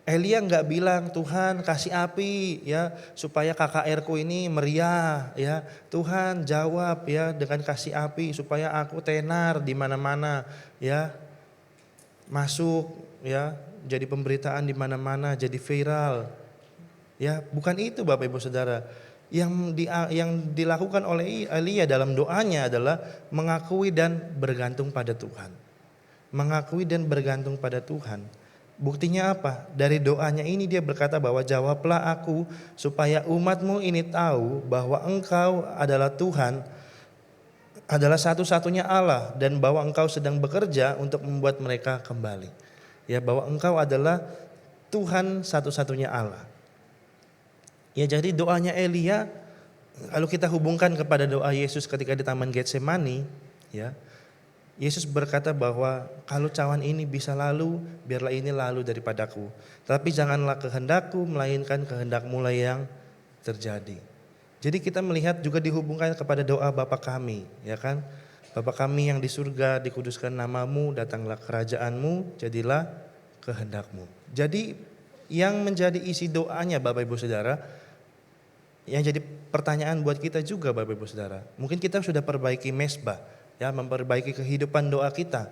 Elia nggak bilang Tuhan kasih api ya supaya KKR-ku ini meriah ya. Tuhan jawab ya dengan kasih api supaya aku tenar di mana-mana ya. Masuk ya jadi pemberitaan di mana-mana, jadi viral. Ya, bukan itu Bapak Ibu Saudara. Yang dilakukan oleh Elia dalam doanya adalah mengakui dan bergantung pada Tuhan. Mengakui dan bergantung pada Tuhan. Buktinya apa? Dari doanya ini dia berkata bahwa jawablah aku supaya umatmu ini tahu bahwa Engkau adalah Tuhan, adalah satu-satunya Allah dan bahwa Engkau sedang bekerja untuk membuat mereka kembali. Ya, bahwa Engkau adalah Tuhan satu-satunya Allah. Ya, jadi doanya Elia kalau kita hubungkan kepada doa Yesus ketika di Taman Getsemani, ya. Yesus berkata bahwa kalau cawan ini bisa lalu, biarlah ini lalu daripadaku. Tapi janganlah kehendakku, melainkan kehendak-Mu lah yang terjadi. Jadi kita melihat juga dihubungkan kepada doa Bapa kami, ya kan? Bapa kami yang di surga, dikuduskan nama-Mu, datanglah kerajaan-Mu, jadilah kehendak-Mu. Jadi yang menjadi isi doanya Bapak Ibu Saudara, yang jadi pertanyaan buat kita juga Bapak Ibu Saudara. Mungkin kita sudah perbaiki mesbah, ya, memperbaiki kehidupan doa kita.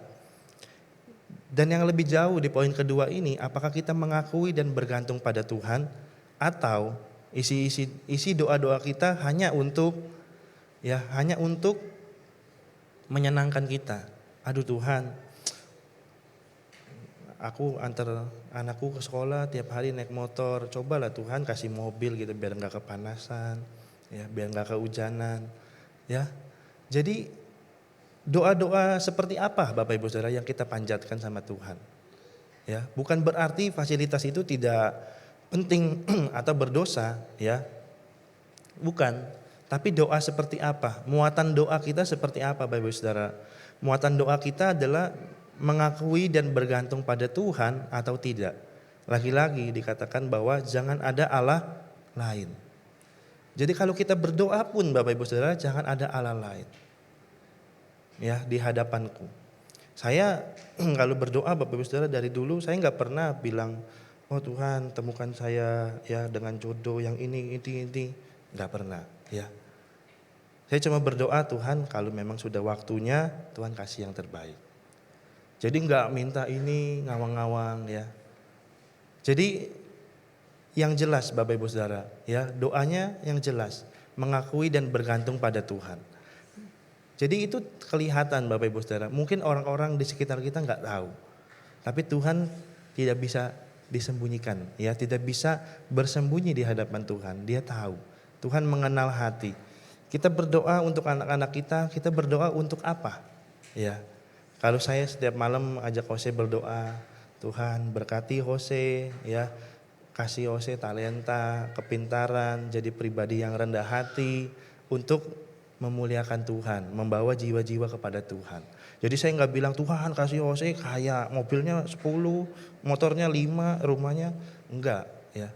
Dan yang lebih jauh di poin kedua ini, apakah kita mengakui dan bergantung pada Tuhan atau isi doa-doa kita hanya untuk menyenangkan kita. Aduh Tuhan, aku antar anakku ke sekolah tiap hari naik motor, cobalah Tuhan kasih mobil gitu biar enggak kepanasan, ya, biar enggak kehujanan, ya. Jadi doa-doa seperti apa Bapak Ibu Saudara yang kita panjatkan sama Tuhan? Ya, bukan berarti fasilitas itu tidak penting atau berdosa, ya. Bukan. Tapi doa seperti apa? Muatan doa kita seperti apa Bapak Ibu Saudara? Muatan doa kita adalah mengakui dan bergantung pada Tuhan atau tidak. Lagi-lagi dikatakan bahwa jangan ada Allah lain. Jadi kalau kita berdoa pun Bapak Ibu Saudara jangan ada Allah lain. Ya, di hadapanku. Saya kalau berdoa Bapak Ibu Saudara dari dulu saya nggak pernah bilang, oh Tuhan temukan saya ya dengan jodoh yang ini, nggak pernah. Ya, saya cuma berdoa Tuhan kalau memang sudah waktunya Tuhan kasih yang terbaik. Jadi nggak minta ini ngawang-ngawang ya. Jadi yang jelas Bapak Ibu Saudara ya doanya yang jelas mengakui dan bergantung pada Tuhan. Jadi itu kelihatan Bapak Ibu Saudara. Mungkin orang-orang di sekitar kita nggak tahu. Tapi Tuhan tidak bisa disembunyikan, ya, tidak bisa bersembunyi di hadapan Tuhan. Dia tahu. Tuhan mengenal hati. Kita berdoa untuk anak-anak kita berdoa untuk apa? Ya. Kalau saya setiap malam ajak Jose berdoa, Tuhan berkati Jose, ya. Kasih Jose talenta, kepintaran, jadi pribadi yang rendah hati untuk memuliakan Tuhan, membawa jiwa-jiwa kepada Tuhan. Jadi saya nggak bilang Tuhan kasih Jose kaya, mobilnya 10, motornya 5, rumahnya enggak, ya.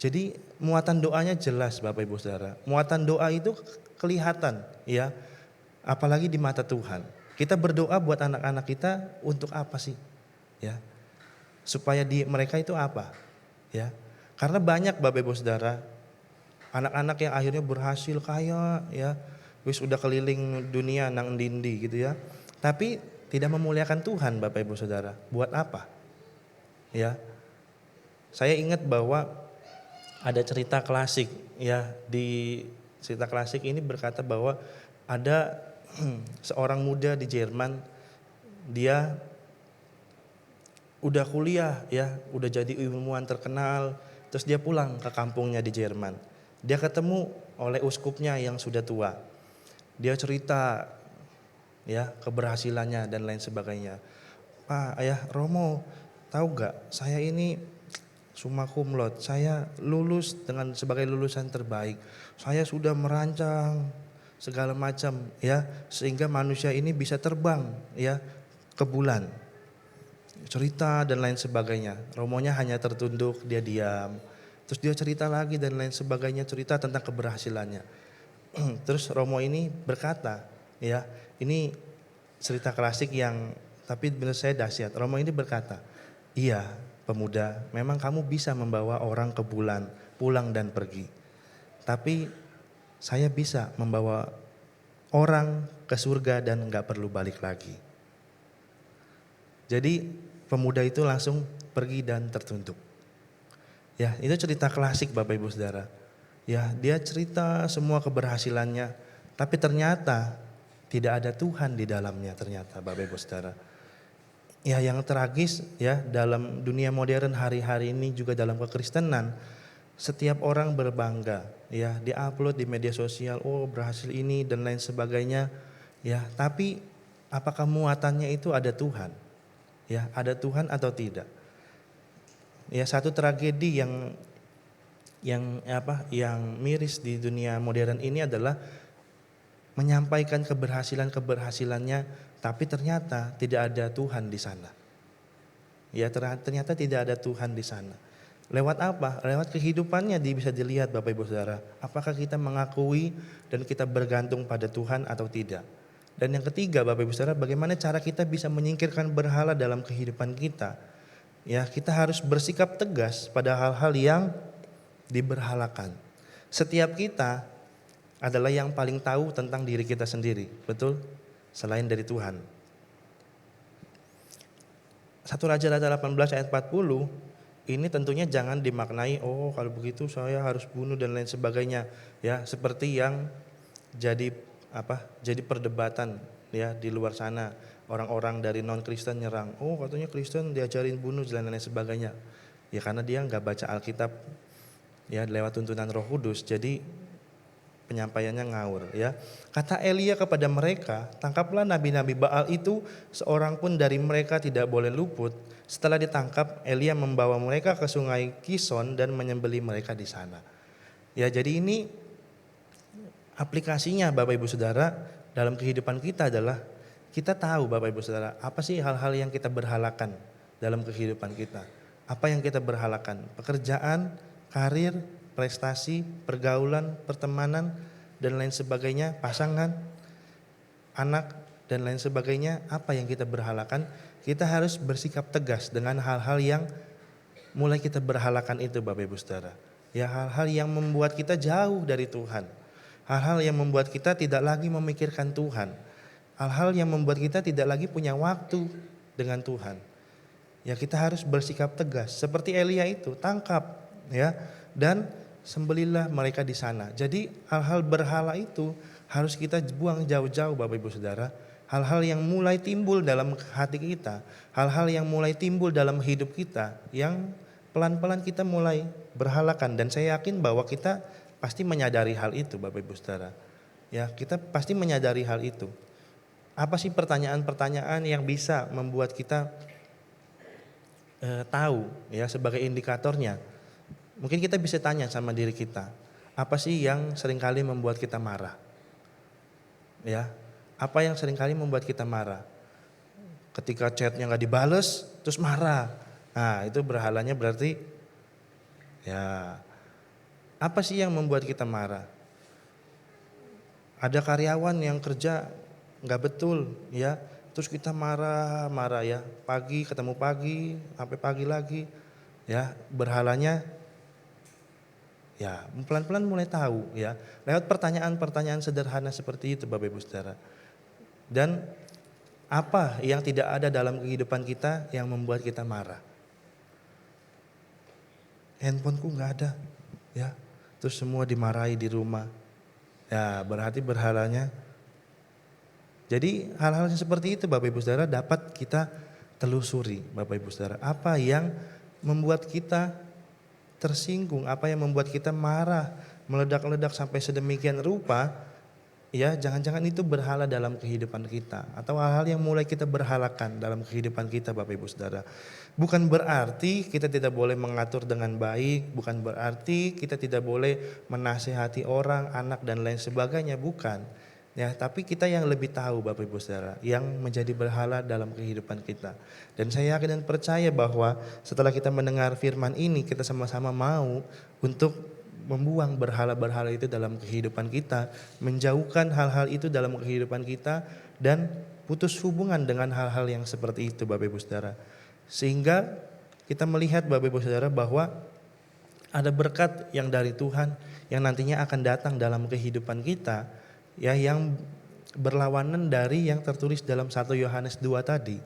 Jadi muatan doanya jelas Bapak Ibu Saudara. Muatan doa itu kelihatan, ya. Apalagi di mata Tuhan. Kita berdoa buat anak-anak kita untuk apa sih? Ya. Supaya mereka itu apa? Ya. Karena banyak Bapak Ibu Saudara, anak-anak yang akhirnya berhasil kaya, ya. Wis udah keliling dunia nang dindi gitu ya. Tapi tidak memuliakan Tuhan Bapak Ibu Saudara. Buat apa? Ya. Saya ingat bahwa ada cerita klasik, ya, di cerita klasik ini berkata bahwa ada seorang muda di Jerman, dia udah kuliah, ya, udah jadi ilmuwan terkenal, terus dia pulang ke kampungnya di Jerman. Dia ketemu oleh uskupnya yang sudah tua. Dia cerita, ya, keberhasilannya dan lain sebagainya. Pak, Ayah Romo, tahu gak, saya ini summa cum laude, saya lulus dengan sebagai lulusan terbaik. Saya sudah merancang segala macam, ya, sehingga manusia ini bisa terbang, ya, ke bulan. Cerita dan lain sebagainya. Romonya hanya tertunduk, dia diam. Terus dia cerita lagi dan lain sebagainya, cerita tentang keberhasilannya. Terus Romo ini berkata, ya, ini cerita klasik yang tapi menurut saya dahsyat. Romo ini berkata, iya pemuda, memang kamu bisa membawa orang ke bulan, pulang dan pergi. Tapi saya bisa membawa orang ke surga dan gak perlu balik lagi. Jadi pemuda itu langsung pergi dan tertunduk. Ya, itu cerita klasik Bapak Ibu Saudara. Ya, dia cerita semua keberhasilannya, tapi ternyata tidak ada Tuhan di dalamnya ternyata Bapak Ibu Saudara. Ya, yang tragis, ya, dalam dunia modern hari-hari ini juga dalam kekristenan, setiap orang berbangga, ya, diupload di media sosial, oh berhasil ini dan lain sebagainya, ya, tapi apakah muatannya itu ada Tuhan? Ya, ada Tuhan atau tidak? Ya, satu tragedi yang miris di dunia modern ini adalah menyampaikan keberhasilannya, tapi ternyata tidak ada Tuhan di sana. Ya, ternyata tidak ada Tuhan di sana. Lewat apa? Lewat kehidupannya bisa dilihat Bapak Ibu Saudara. Apakah kita mengakui dan kita bergantung pada Tuhan atau tidak? Dan yang ketiga Bapak Ibu Saudara, bagaimana cara kita bisa menyingkirkan berhala dalam kehidupan kita? Ya, kita harus bersikap tegas pada hal-hal yang diberhalakan. Setiap kita adalah yang paling tahu tentang diri kita sendiri, betul? Selain dari Tuhan. 1 Raja-Raja 18 ayat 40 ini tentunya jangan dimaknai oh kalau begitu saya harus bunuh dan lain sebagainya, ya, seperti yang jadi perdebatan, ya, di luar sana. Orang-orang dari non-Kristen nyerang, oh katanya Kristen diajarin bunuh dan lain sebagainya. Ya karena dia nggak baca Alkitab, ya, lewat tuntunan Roh Kudus, jadi penyampaiannya ngawur, ya. Kata Elia kepada mereka, tangkaplah nabi-nabi Baal itu, seorang pun dari mereka tidak boleh luput. Setelah ditangkap, Elia membawa mereka ke sungai Kison dan menyembelih mereka di sana. Ya, jadi ini aplikasinya Bapak Ibu Saudara dalam kehidupan kita adalah kita tahu Bapak Ibu Saudara, apa sih hal-hal yang kita berhalakan dalam kehidupan kita? Apa yang kita berhalakan? Pekerjaan, karir, prestasi, pergaulan, pertemanan, dan lain sebagainya, pasangan, anak, dan lain sebagainya. Apa yang kita berhalakan? Kita harus bersikap tegas dengan hal-hal yang mulai kita berhalakan itu Bapak Ibu Saudara. Ya, hal-hal yang membuat kita jauh dari Tuhan. Hal-hal yang membuat kita tidak lagi memikirkan Tuhan. Hal-hal yang membuat kita tidak lagi punya waktu dengan Tuhan. Ya, kita harus bersikap tegas. Seperti Elia itu, tangkap, ya, dan sembelilah mereka di sana. Jadi hal-hal berhala itu harus kita buang jauh-jauh Bapak Ibu Saudara. hal-hal yang mulai timbul dalam hati kita, hal-hal yang mulai timbul dalam hidup kita yang pelan-pelan kita mulai berhalakan, dan saya yakin bahwa kita pasti menyadari hal itu Bapak Ibu Saudara. Ya, kita pasti menyadari hal itu. Apa sih pertanyaan-pertanyaan yang bisa membuat kita tahu ya sebagai indikatornya? Mungkin kita bisa tanya sama diri kita, apa sih yang seringkali membuat kita marah? Ya, apa yang seringkali membuat kita marah? Ketika chatnya nggak dibales, terus marah. Nah, itu berhalanya berarti ya. Apa sih yang membuat kita marah? Ada karyawan yang kerja nggak betul, ya. Terus kita marah ya. Pagi ketemu pagi, sampai pagi lagi, ya. Berhalanya, ya pelan-pelan mulai tahu, ya. Lewat pertanyaan-pertanyaan sederhana seperti itu, Bapak Ibu Saudara. Dan apa yang tidak ada dalam kehidupan kita yang membuat kita marah? Handphoneku nggak ada, ya. Terus semua dimarahi di rumah, ya berarti berhalanya. Jadi hal-hal seperti itu Bapak Ibu Saudara dapat kita telusuri Bapak Ibu Saudara. Apa yang membuat kita tersinggung, apa yang membuat kita marah, meledak-ledak sampai sedemikian rupa, ya jangan-jangan itu berhala dalam kehidupan kita. Atau hal-hal yang mulai kita berhalakan dalam kehidupan kita Bapak Ibu Saudara. Bukan berarti kita tidak boleh mengatur dengan baik, bukan berarti kita tidak boleh menasihati orang, anak dan lain sebagainya, bukan. Ya, tapi kita yang lebih tahu Bapak Ibu Saudara, yang menjadi berhala dalam kehidupan kita. Dan saya yakin dan percaya bahwa setelah kita mendengar firman ini, kita sama-sama mau untuk membuang berhala-berhala itu dalam kehidupan kita, menjauhkan hal-hal itu dalam kehidupan kita, dan putus hubungan dengan hal-hal yang seperti itu Bapak Ibu Saudara. Sehingga kita melihat Bapak Ibu Saudara bahwa ada berkat yang dari Tuhan yang nantinya akan datang dalam kehidupan kita, ya, yang berlawanan dari yang tertulis dalam 1 Yohanes 2 tadi.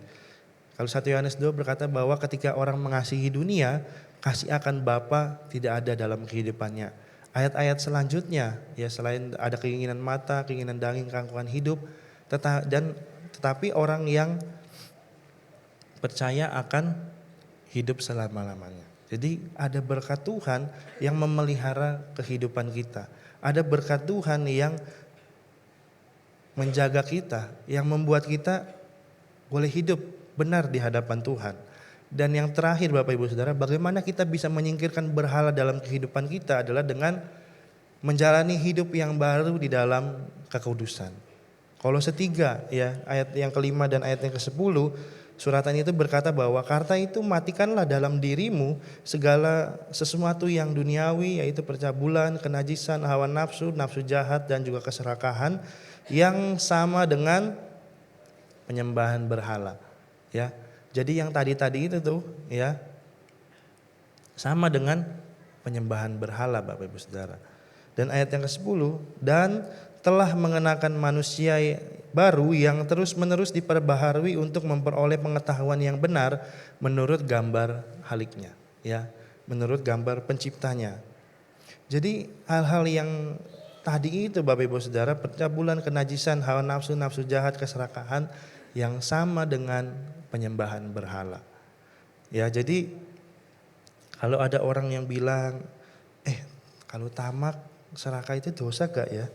Kalau 1 Yohanes 2 berkata bahwa ketika orang mengasihi dunia, kasih akan Bapa tidak ada dalam kehidupannya. Ayat-ayat selanjutnya, ya, selain ada keinginan mata, keinginan daging, keangkuhan hidup, tetapi orang yang percaya akan hidup selama-lamanya. Jadi ada berkat Tuhan yang memelihara kehidupan kita. Ada berkat Tuhan yang menjaga kita, yang membuat kita boleh hidup benar di hadapan Tuhan. Dan yang terakhir Bapak Ibu Saudara, bagaimana kita bisa menyingkirkan berhala dalam kehidupan kita adalah dengan menjalani hidup yang baru di dalam kekudusan. Kolose 3 ya, ayat yang kelima dan ayat yang ke-10, suratan itu berkata bahwa karena itu matikanlah dalam dirimu segala sesuatu yang duniawi, yaitu percabulan, kenajisan, hawa nafsu, nafsu jahat dan juga keserakahan yang sama dengan penyembahan berhala. Ya. Jadi yang tadi itu tuh ya sama dengan penyembahan berhala Bapak Ibu Saudara. Dan ayat yang ke-10, dan telah mengenakan manusia baru yang terus-menerus diperbaharui untuk memperoleh pengetahuan yang benar menurut gambar haliknya, ya, menurut gambar penciptanya. Jadi hal-hal yang tadi itu Bapak Ibu Saudara, percabulan, kenajisan, hawa nafsu, nafsu jahat, keserakahan yang sama dengan penyembahan berhala. Ya, jadi kalau ada orang yang bilang, kalau tamak, serakah itu dosa gak ya?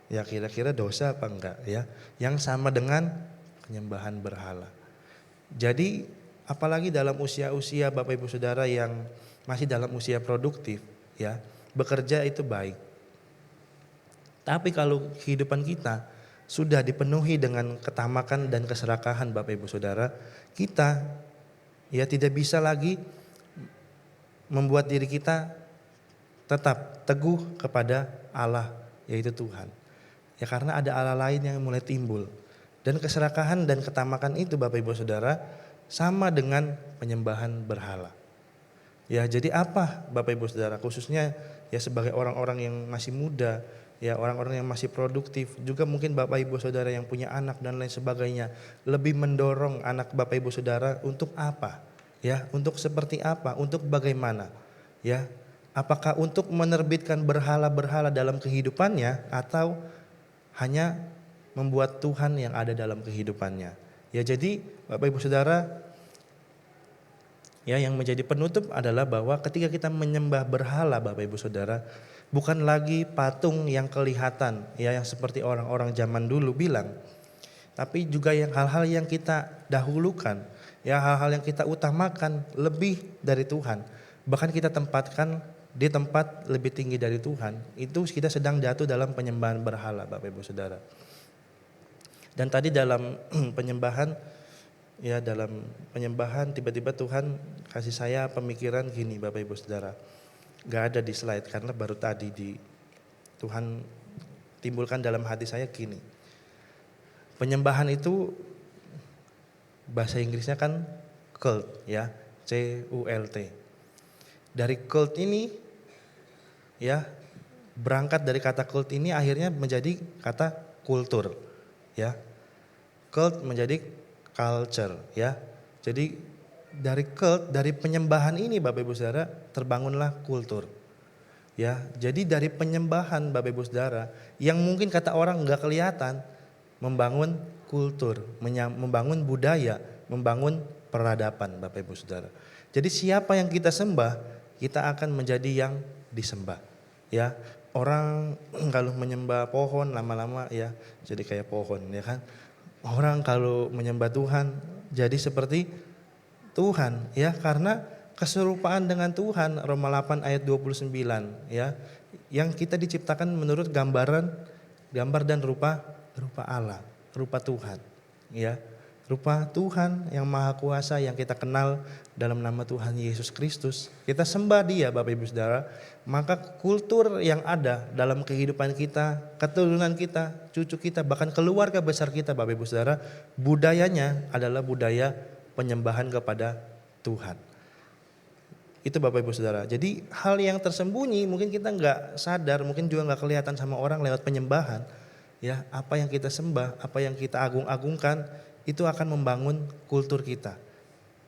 Ya kira-kira dosa apa enggak ya? Yang sama dengan penyembahan berhala. Jadi apalagi dalam usia-usia Bapak Ibu Saudara yang masih dalam usia produktif ya, bekerja itu baik. Tapi kalau kehidupan kita sudah dipenuhi dengan ketamakan dan keserakahan Bapak Ibu Saudara, kita ya tidak bisa lagi membuat diri kita tetap teguh kepada Allah, yaitu Tuhan. Ya karena ada Allah lain yang mulai timbul. Dan keserakahan dan ketamakan itu Bapak Ibu Saudara sama dengan penyembahan berhala. Ya jadi apa Bapak Ibu Saudara, khususnya ya sebagai orang-orang yang masih muda, ya orang-orang yang masih produktif, juga mungkin Bapak Ibu Saudara yang punya anak dan lain sebagainya, lebih mendorong anak Bapak Ibu Saudara untuk apa? Ya, untuk seperti apa? Untuk bagaimana? Ya, apakah untuk menerbitkan berhala-berhala dalam kehidupannya atau hanya membuat Tuhan yang ada dalam kehidupannya. Ya, jadi Bapak Ibu Saudara, ya, yang menjadi penutup adalah bahwa ketika kita menyembah berhala Bapak Ibu Saudara, bukan lagi patung yang kelihatan, ya, yang seperti orang-orang zaman dulu bilang, tapi juga yang hal-hal yang kita dahulukan, ya, hal-hal yang kita utamakan lebih dari Tuhan. Bahkan kita tempatkan di tempat lebih tinggi dari Tuhan, itu kita sedang jatuh dalam penyembahan berhala Bapak Ibu Saudara. Dan tadi dalam penyembahan, ya, dalam penyembahan tiba-tiba Tuhan kasih saya pemikiran gini Bapak Ibu Saudara. Gak ada di slide karena baru tadi Tuhan timbulkan dalam hati saya gini. Penyembahan itu bahasa Inggrisnya kan cult, ya, C-U-L-T. Dari cult ini, ya, berangkat dari kata cult ini akhirnya menjadi kata kultur, ya. Cult menjadi culture, ya. Jadi dari cult, dari penyembahan ini Bapak Ibu Saudara terbangunlah kultur. Ya, jadi dari penyembahan Bapak Ibu Saudara yang mungkin kata orang enggak kelihatan, membangun kultur, membangun budaya, membangun peradaban Bapak Ibu Saudara. Jadi siapa yang kita sembah, kita akan menjadi yang disembah. Ya, orang kalau menyembah pohon lama-lama, ya, jadi kayak pohon, ya kan. Orang kalau menyembah Tuhan jadi seperti Tuhan, ya, karena keserupaan dengan Tuhan. Roma 8 ayat 29, ya, yang kita diciptakan menurut gambar dan rupa Allah, rupa Tuhan, ya, rupa Tuhan yang Maha Kuasa yang kita kenal dalam nama Tuhan Yesus Kristus. Kita sembah Dia Bapak Ibu Saudara, maka kultur yang ada dalam kehidupan kita, keturunan kita, cucu kita, bahkan keluarga besar kita Bapak Ibu Saudara, budayanya adalah budaya penyembahan kepada Tuhan. Itu Bapak Ibu Saudara. Jadi hal yang tersembunyi mungkin kita nggak sadar, mungkin juga nggak kelihatan sama orang lewat penyembahan. Ya, apa yang kita sembah, apa yang kita agung-agungkan, itu akan membangun kultur kita,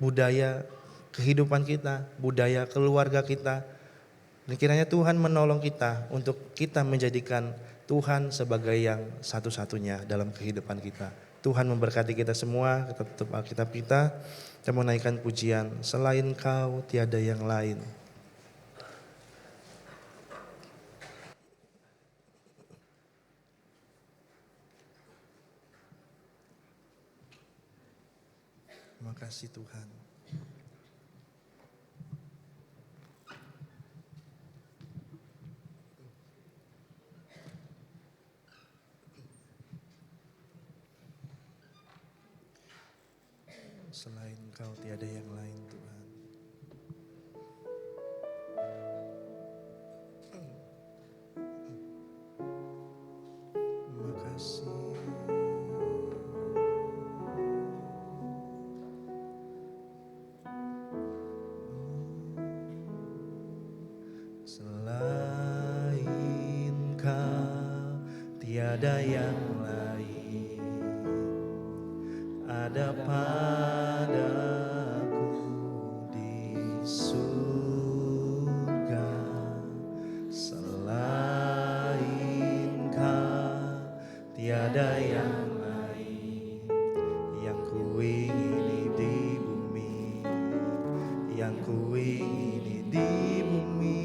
budaya kehidupan kita, budaya keluarga kita. Dan kiranya Tuhan menolong kita untuk kita menjadikan Tuhan sebagai yang satu-satunya dalam kehidupan kita. Tuhan memberkati kita semua. Kita tutup Alkitab kita mau naikkan pujian, selain Kau tiada yang lain. Terima kasih Tuhan. Selain Kau tiada yang lain Tuhan. Terima kasih. Selain Kau tiada yang lain, ada padaku di surga. Selain Kau tiada yang lain, yang kuingini di bumi, yang kuingini di bumi.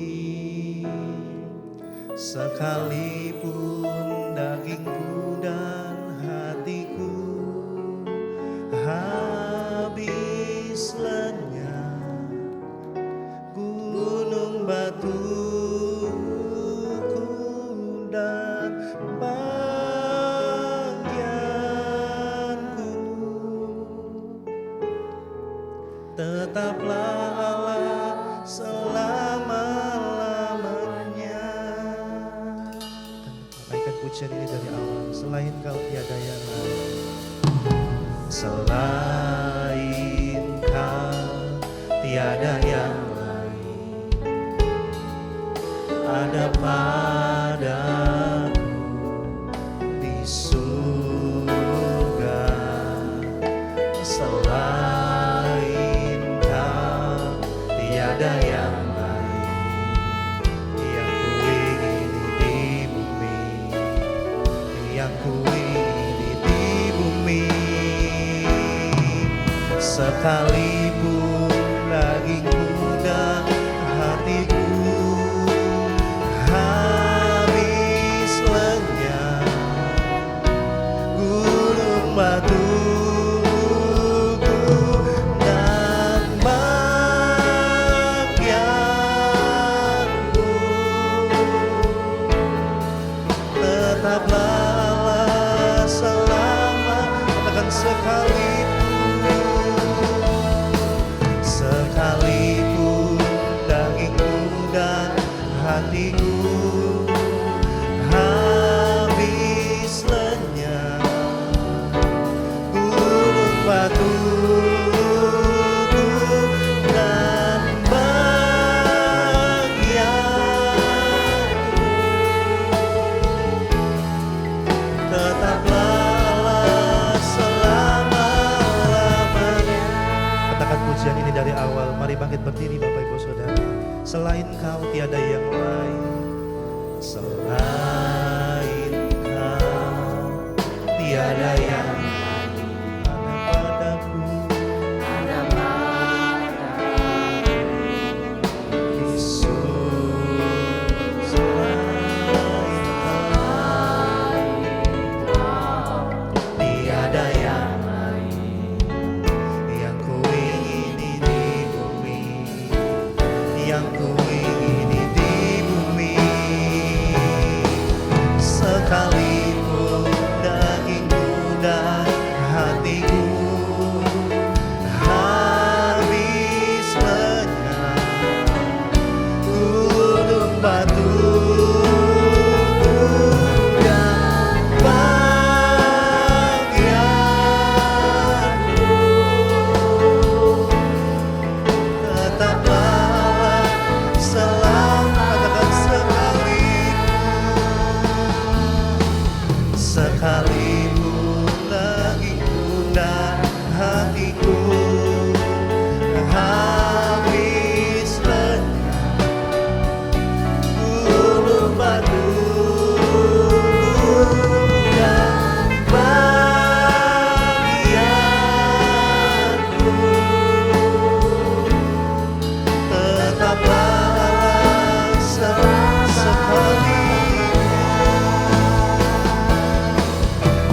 Sekalipun dagingku dan hatiku habis lenyap, gunung batuku dan bagianku, tetaplah Allah selama-lamanya. Naikkan pujian ini dari awal. Selain Kau tiada yang lain. Selain Kau tiada yang lain, ada padaku di surga. Selain Kau tiada yang lain, yang kuingini di bumi, yang kuingini sekalipun dagingku dan hatiku habis lenyap, gunung batuku dan bagianku, tetaplah Allah selama, katakan sekalipun dagingku dan hatiku habis lenyap, gunung batuku dan bagianku, tetaplah Allah selama-lamanya. Katakan pujian ini dari awal. Mari bangkit berdiri Bapak Ibu Saudara. Selain Kau tiada yang lain, selain Kau tiada yang lain. Ada padaku Yesus, selain Kau tiada yang lain. Yang ku ingini di bumi, yang ku ingini di bumi, sekalipun dagingku dan hatiku habis lenyap, gunung batuku dan bagianku, tetaplah selama, katakan sekalipun dagingku dan hatiku habis lenyap, gunung batuku dan bagianku, tetaplah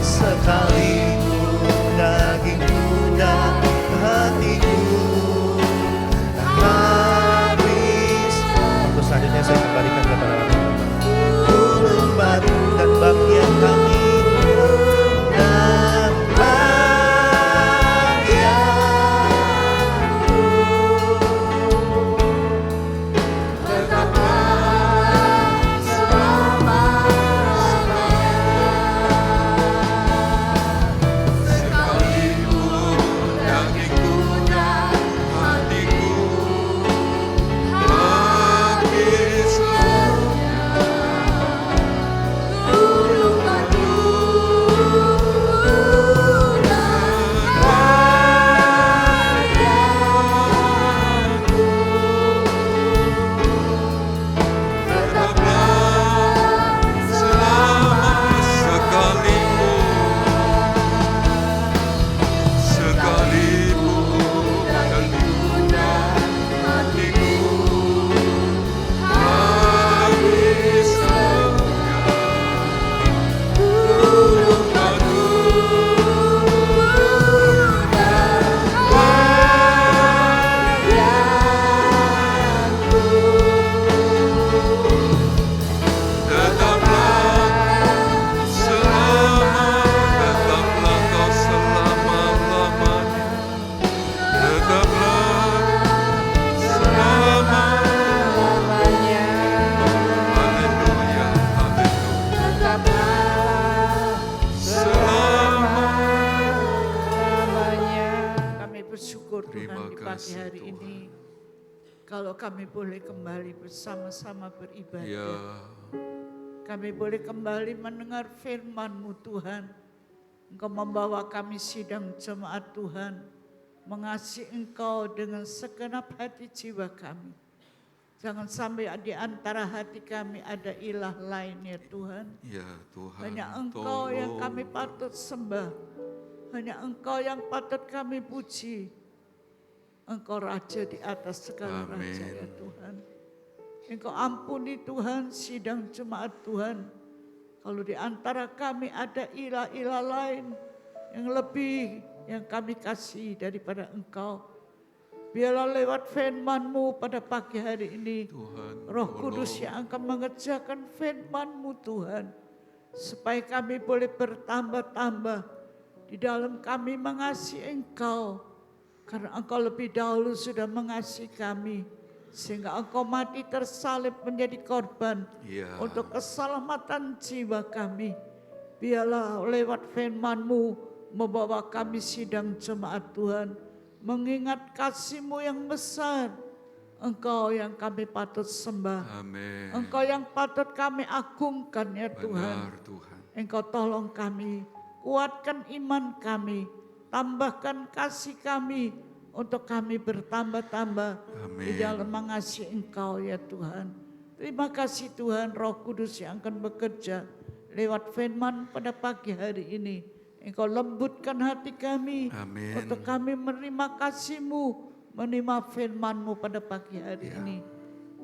sekalipun dagingku dan hatiku habis. Waktu selanjutnya saya kembalikan kepada gunung batu dan bagian kami dan bagianku, tetaplah sekalipun dagingku dan hatiku habis lenyap, gunung batuku dan bagianku, tetaplah sekalipun dagingku dan hatiku habis lenyap, gunung batuku dan bagianku, tetaplah kau selama-lamanya, tetaplah selama-lamanya. Haleluya, haleluya. Tetaplah selama-lamanya. Kami bersyukur Terima Tuhan di pagi kasih, hari Tuhan. ini. Kalau kami boleh kembali bersama-sama beribadah. Ya, Kami boleh kembali mendengar firman-Mu Tuhan. Engkau membawa kami sidang jemaat Tuhan. Mengasihi Engkau dengan segenap hati jiwa kami. Jangan sampai di antara hati kami ada ilah lain ya Tuhan. ya Tuhan, Hanya Engkau tolong. yang kami patut sembah. Hanya Engkau yang patut kami puji. Engkau Raja di atas segala Amin. raja ya Tuhan. Engkau ampuni Tuhan sidang jemaat Tuhan. Kalau di antara kami ada ilah-ilah lain yang lebih yang kami kasih daripada Engkau. Biarlah lewat firman-Mu pada pagi hari ini, Tuhan, Roh Kudus yang akan mengerjakan firman-Mu Tuhan. Supaya kami boleh bertambah-tambah di dalam kami mengasihi Engkau. Karena Engkau lebih dahulu sudah mengasihi kami. Sehingga Engkau mati tersalib menjadi korban Ya. untuk keselamatan jiwa kami. Biarlah lewat firman-Mu membawa kami sidang jemaat Tuhan. Mengingat kasih-Mu yang besar. Engkau yang kami patut sembah. Amin. Engkau yang patut kami agungkan ya Tuhan. Benar Tuhan. Engkau tolong kami, kuatkan iman kami, tambahkan kasih kami untuk kami bertambah-tambah di Amin. dalam mengasihi Engkau ya Tuhan. Terima kasih Tuhan, Roh Kudus yang akan bekerja lewat firman pada pagi hari ini. Engkau lembutkan hati kami Amin. untuk kami menerima kasih-Mu, menerima firman-Mu pada pagi hari ini.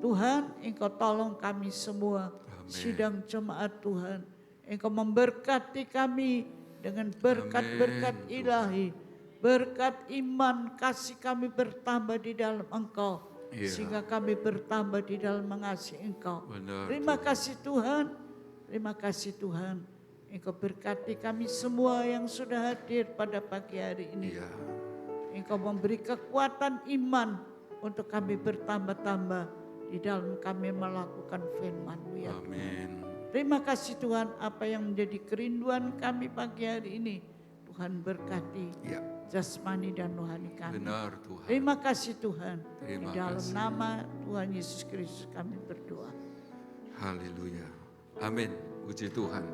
Tuhan, Engkau tolong kami semua, sidang jemaat Tuhan. Engkau memberkati kami dengan berkat-berkat ilahi. Berkat iman, kasih kami bertambah di dalam Engkau. Iya. Sehingga kami bertambah di dalam mengasihi Engkau. Benar, Terima kasih Tuhan. Terima kasih Tuhan. Engkau berkati kami semua yang sudah hadir pada pagi hari ini. Iya. Engkau memberi kekuatan iman untuk kami bertambah-tambah di dalam kami melakukan firman-Mu ya Tuhan. Amin. Terima kasih Tuhan, apa yang menjadi kerinduan kami pagi hari ini. Tuhan berkati Ya. jasmani dan rohani kami. Benar Tuhan. Terima kasih Tuhan. Terima Di dalam kasih. nama Tuhan Yesus Kristus kami berdoa. Haleluya. Amin. Puji Tuhan.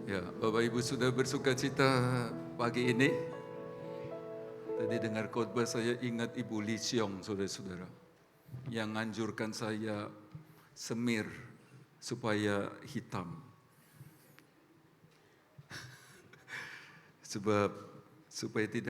Ya, Bapak Ibu sudah bersuka cita pagi ini. Tadi dengar khotbah saya ingat Ibu Lee Seong, saudara-saudara. Yang anjurkan saya semir supaya hitam. Sebab supaya tidak